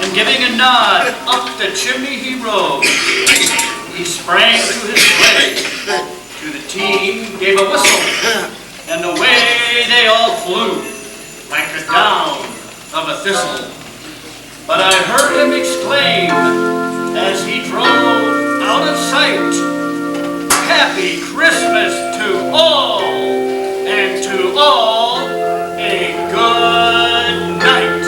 and giving a nod up the chimney he rode. He sprang to his sleigh, to the team gave a whistle, and away they all flew, like the down of a thistle. But I heard him exclaim, as he drove out of sight, "Happy Christmas to all, and to all a good night."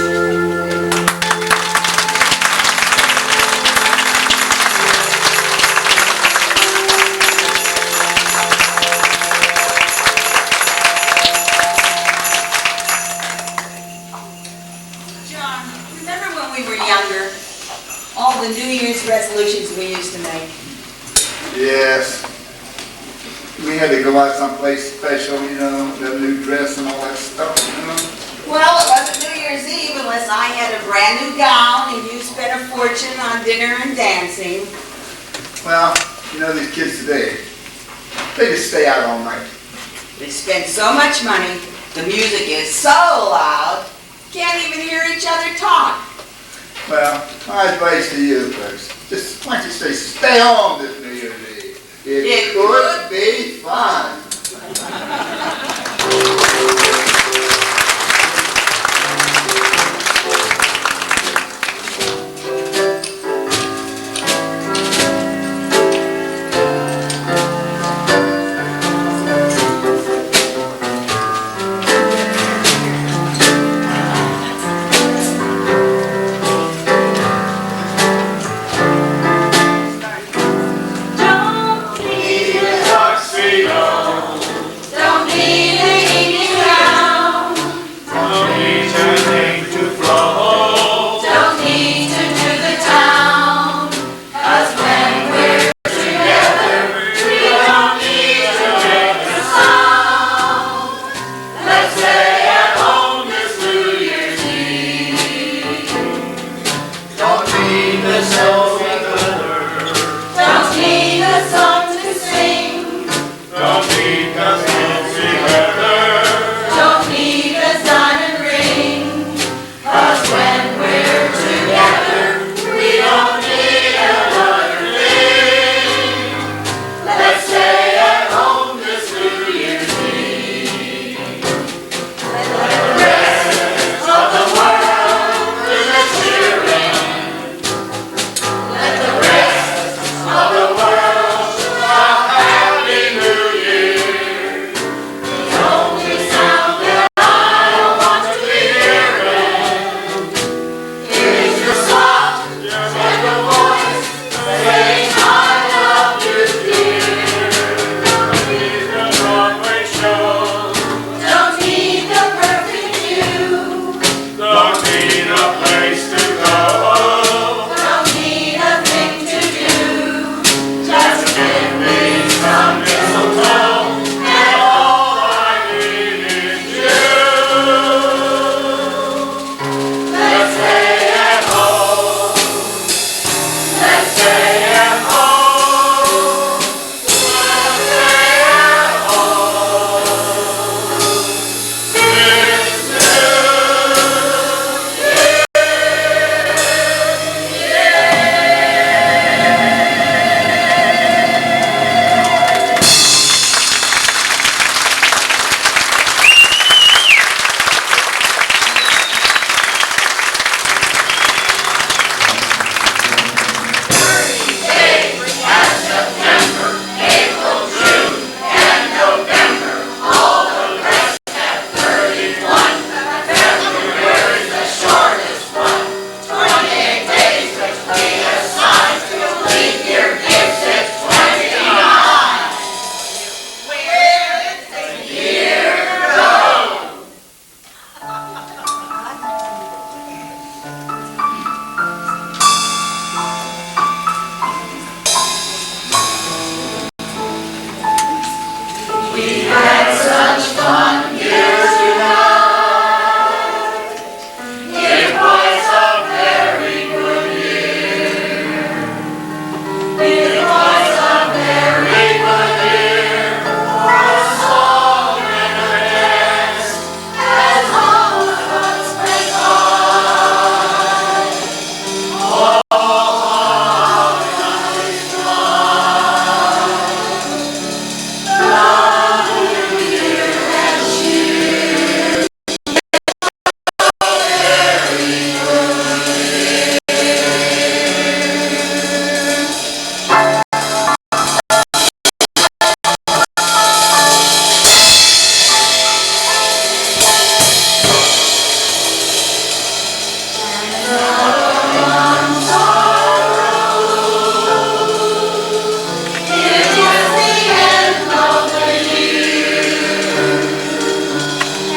John, remember when we were younger? All the New Year's resolutions we used to make. Yes. We had to go out someplace special, you know, the new dress and all that stuff, you know. Well, it wasn't New Year's Eve unless I had a brand new gown and you spent a fortune on dinner and dancing. Well, you know, these kids today, they just stay out all night. They spend so much money, the music is so loud, can't even hear each other talk. Well, my advice to you folks, just why don't you stay home this New Year's Eve. It could be fun. Don't be the English crowd.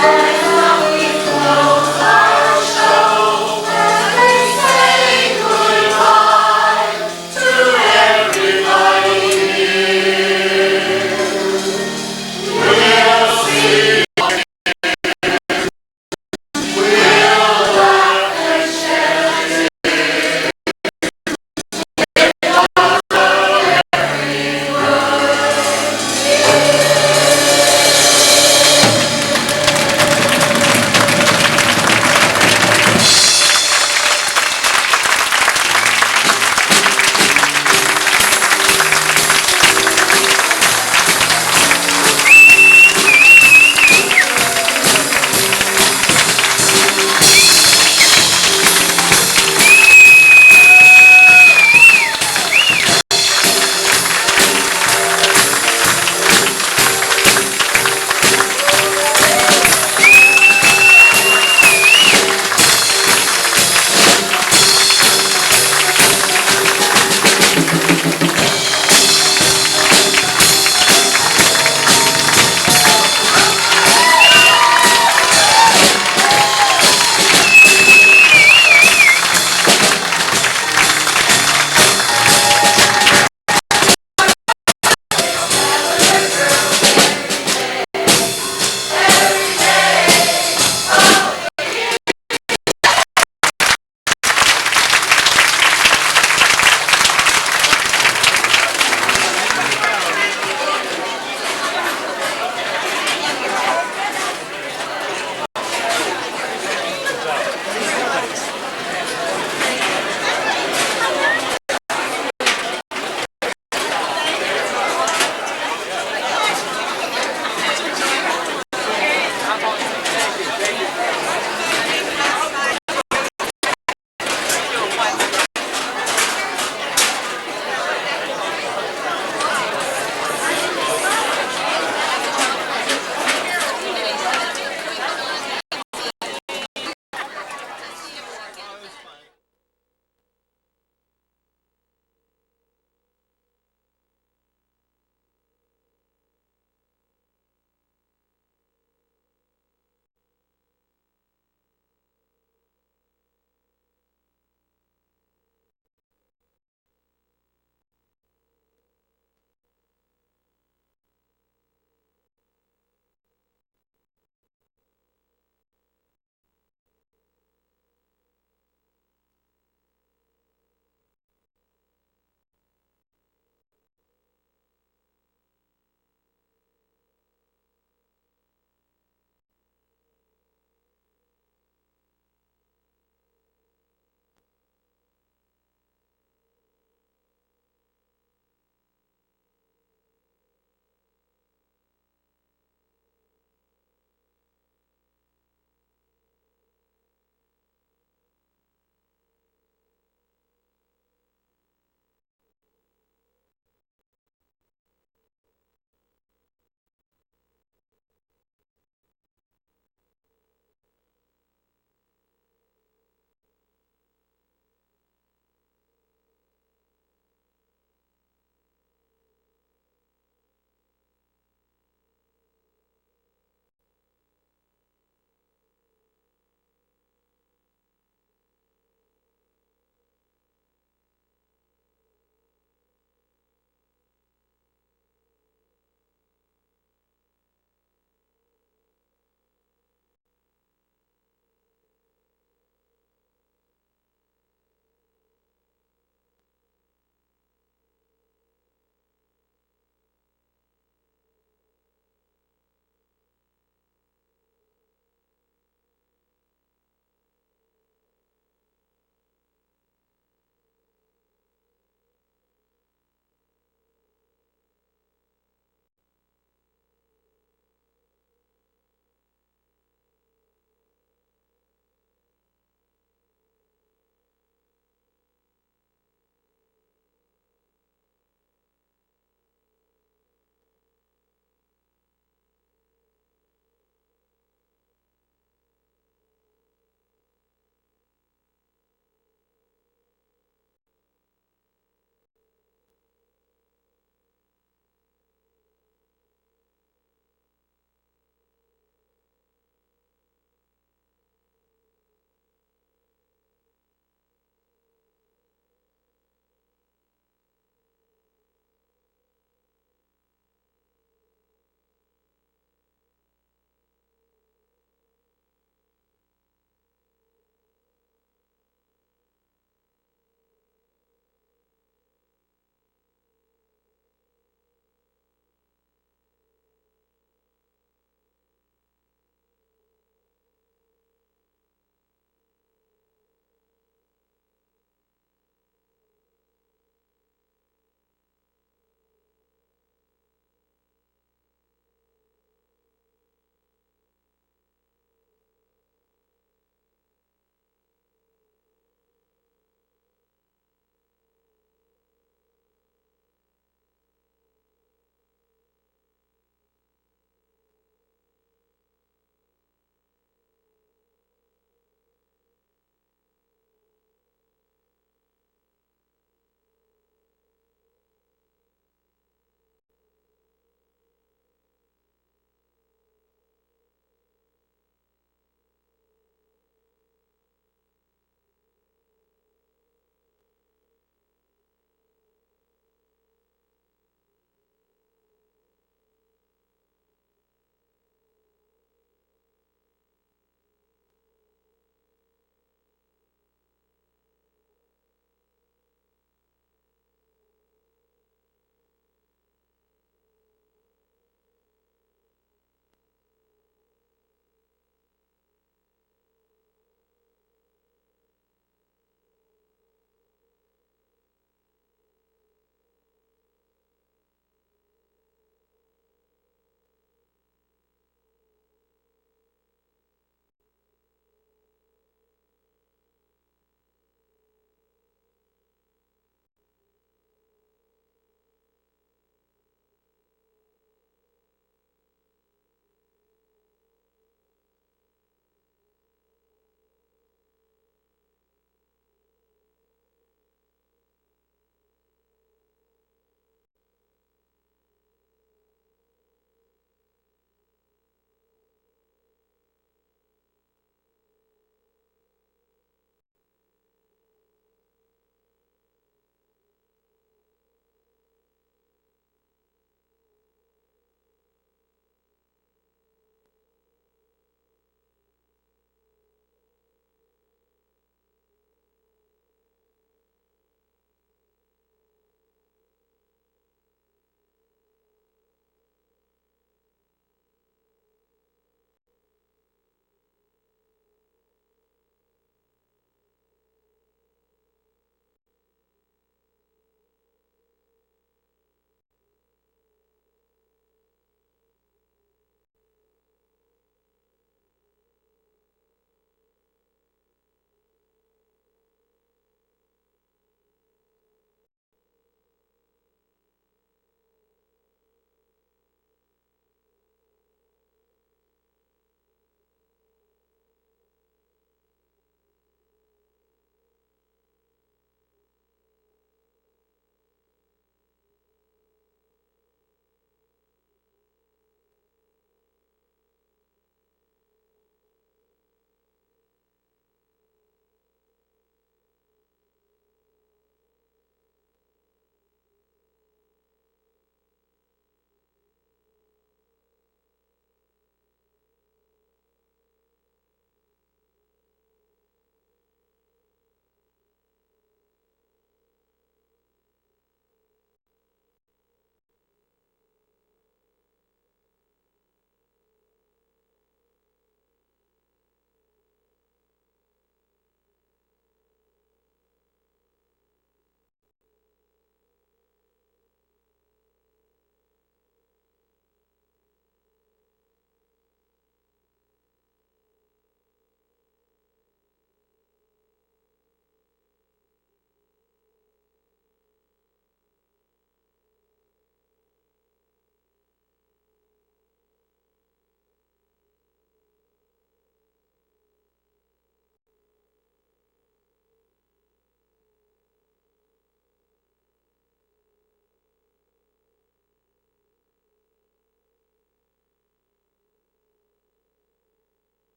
I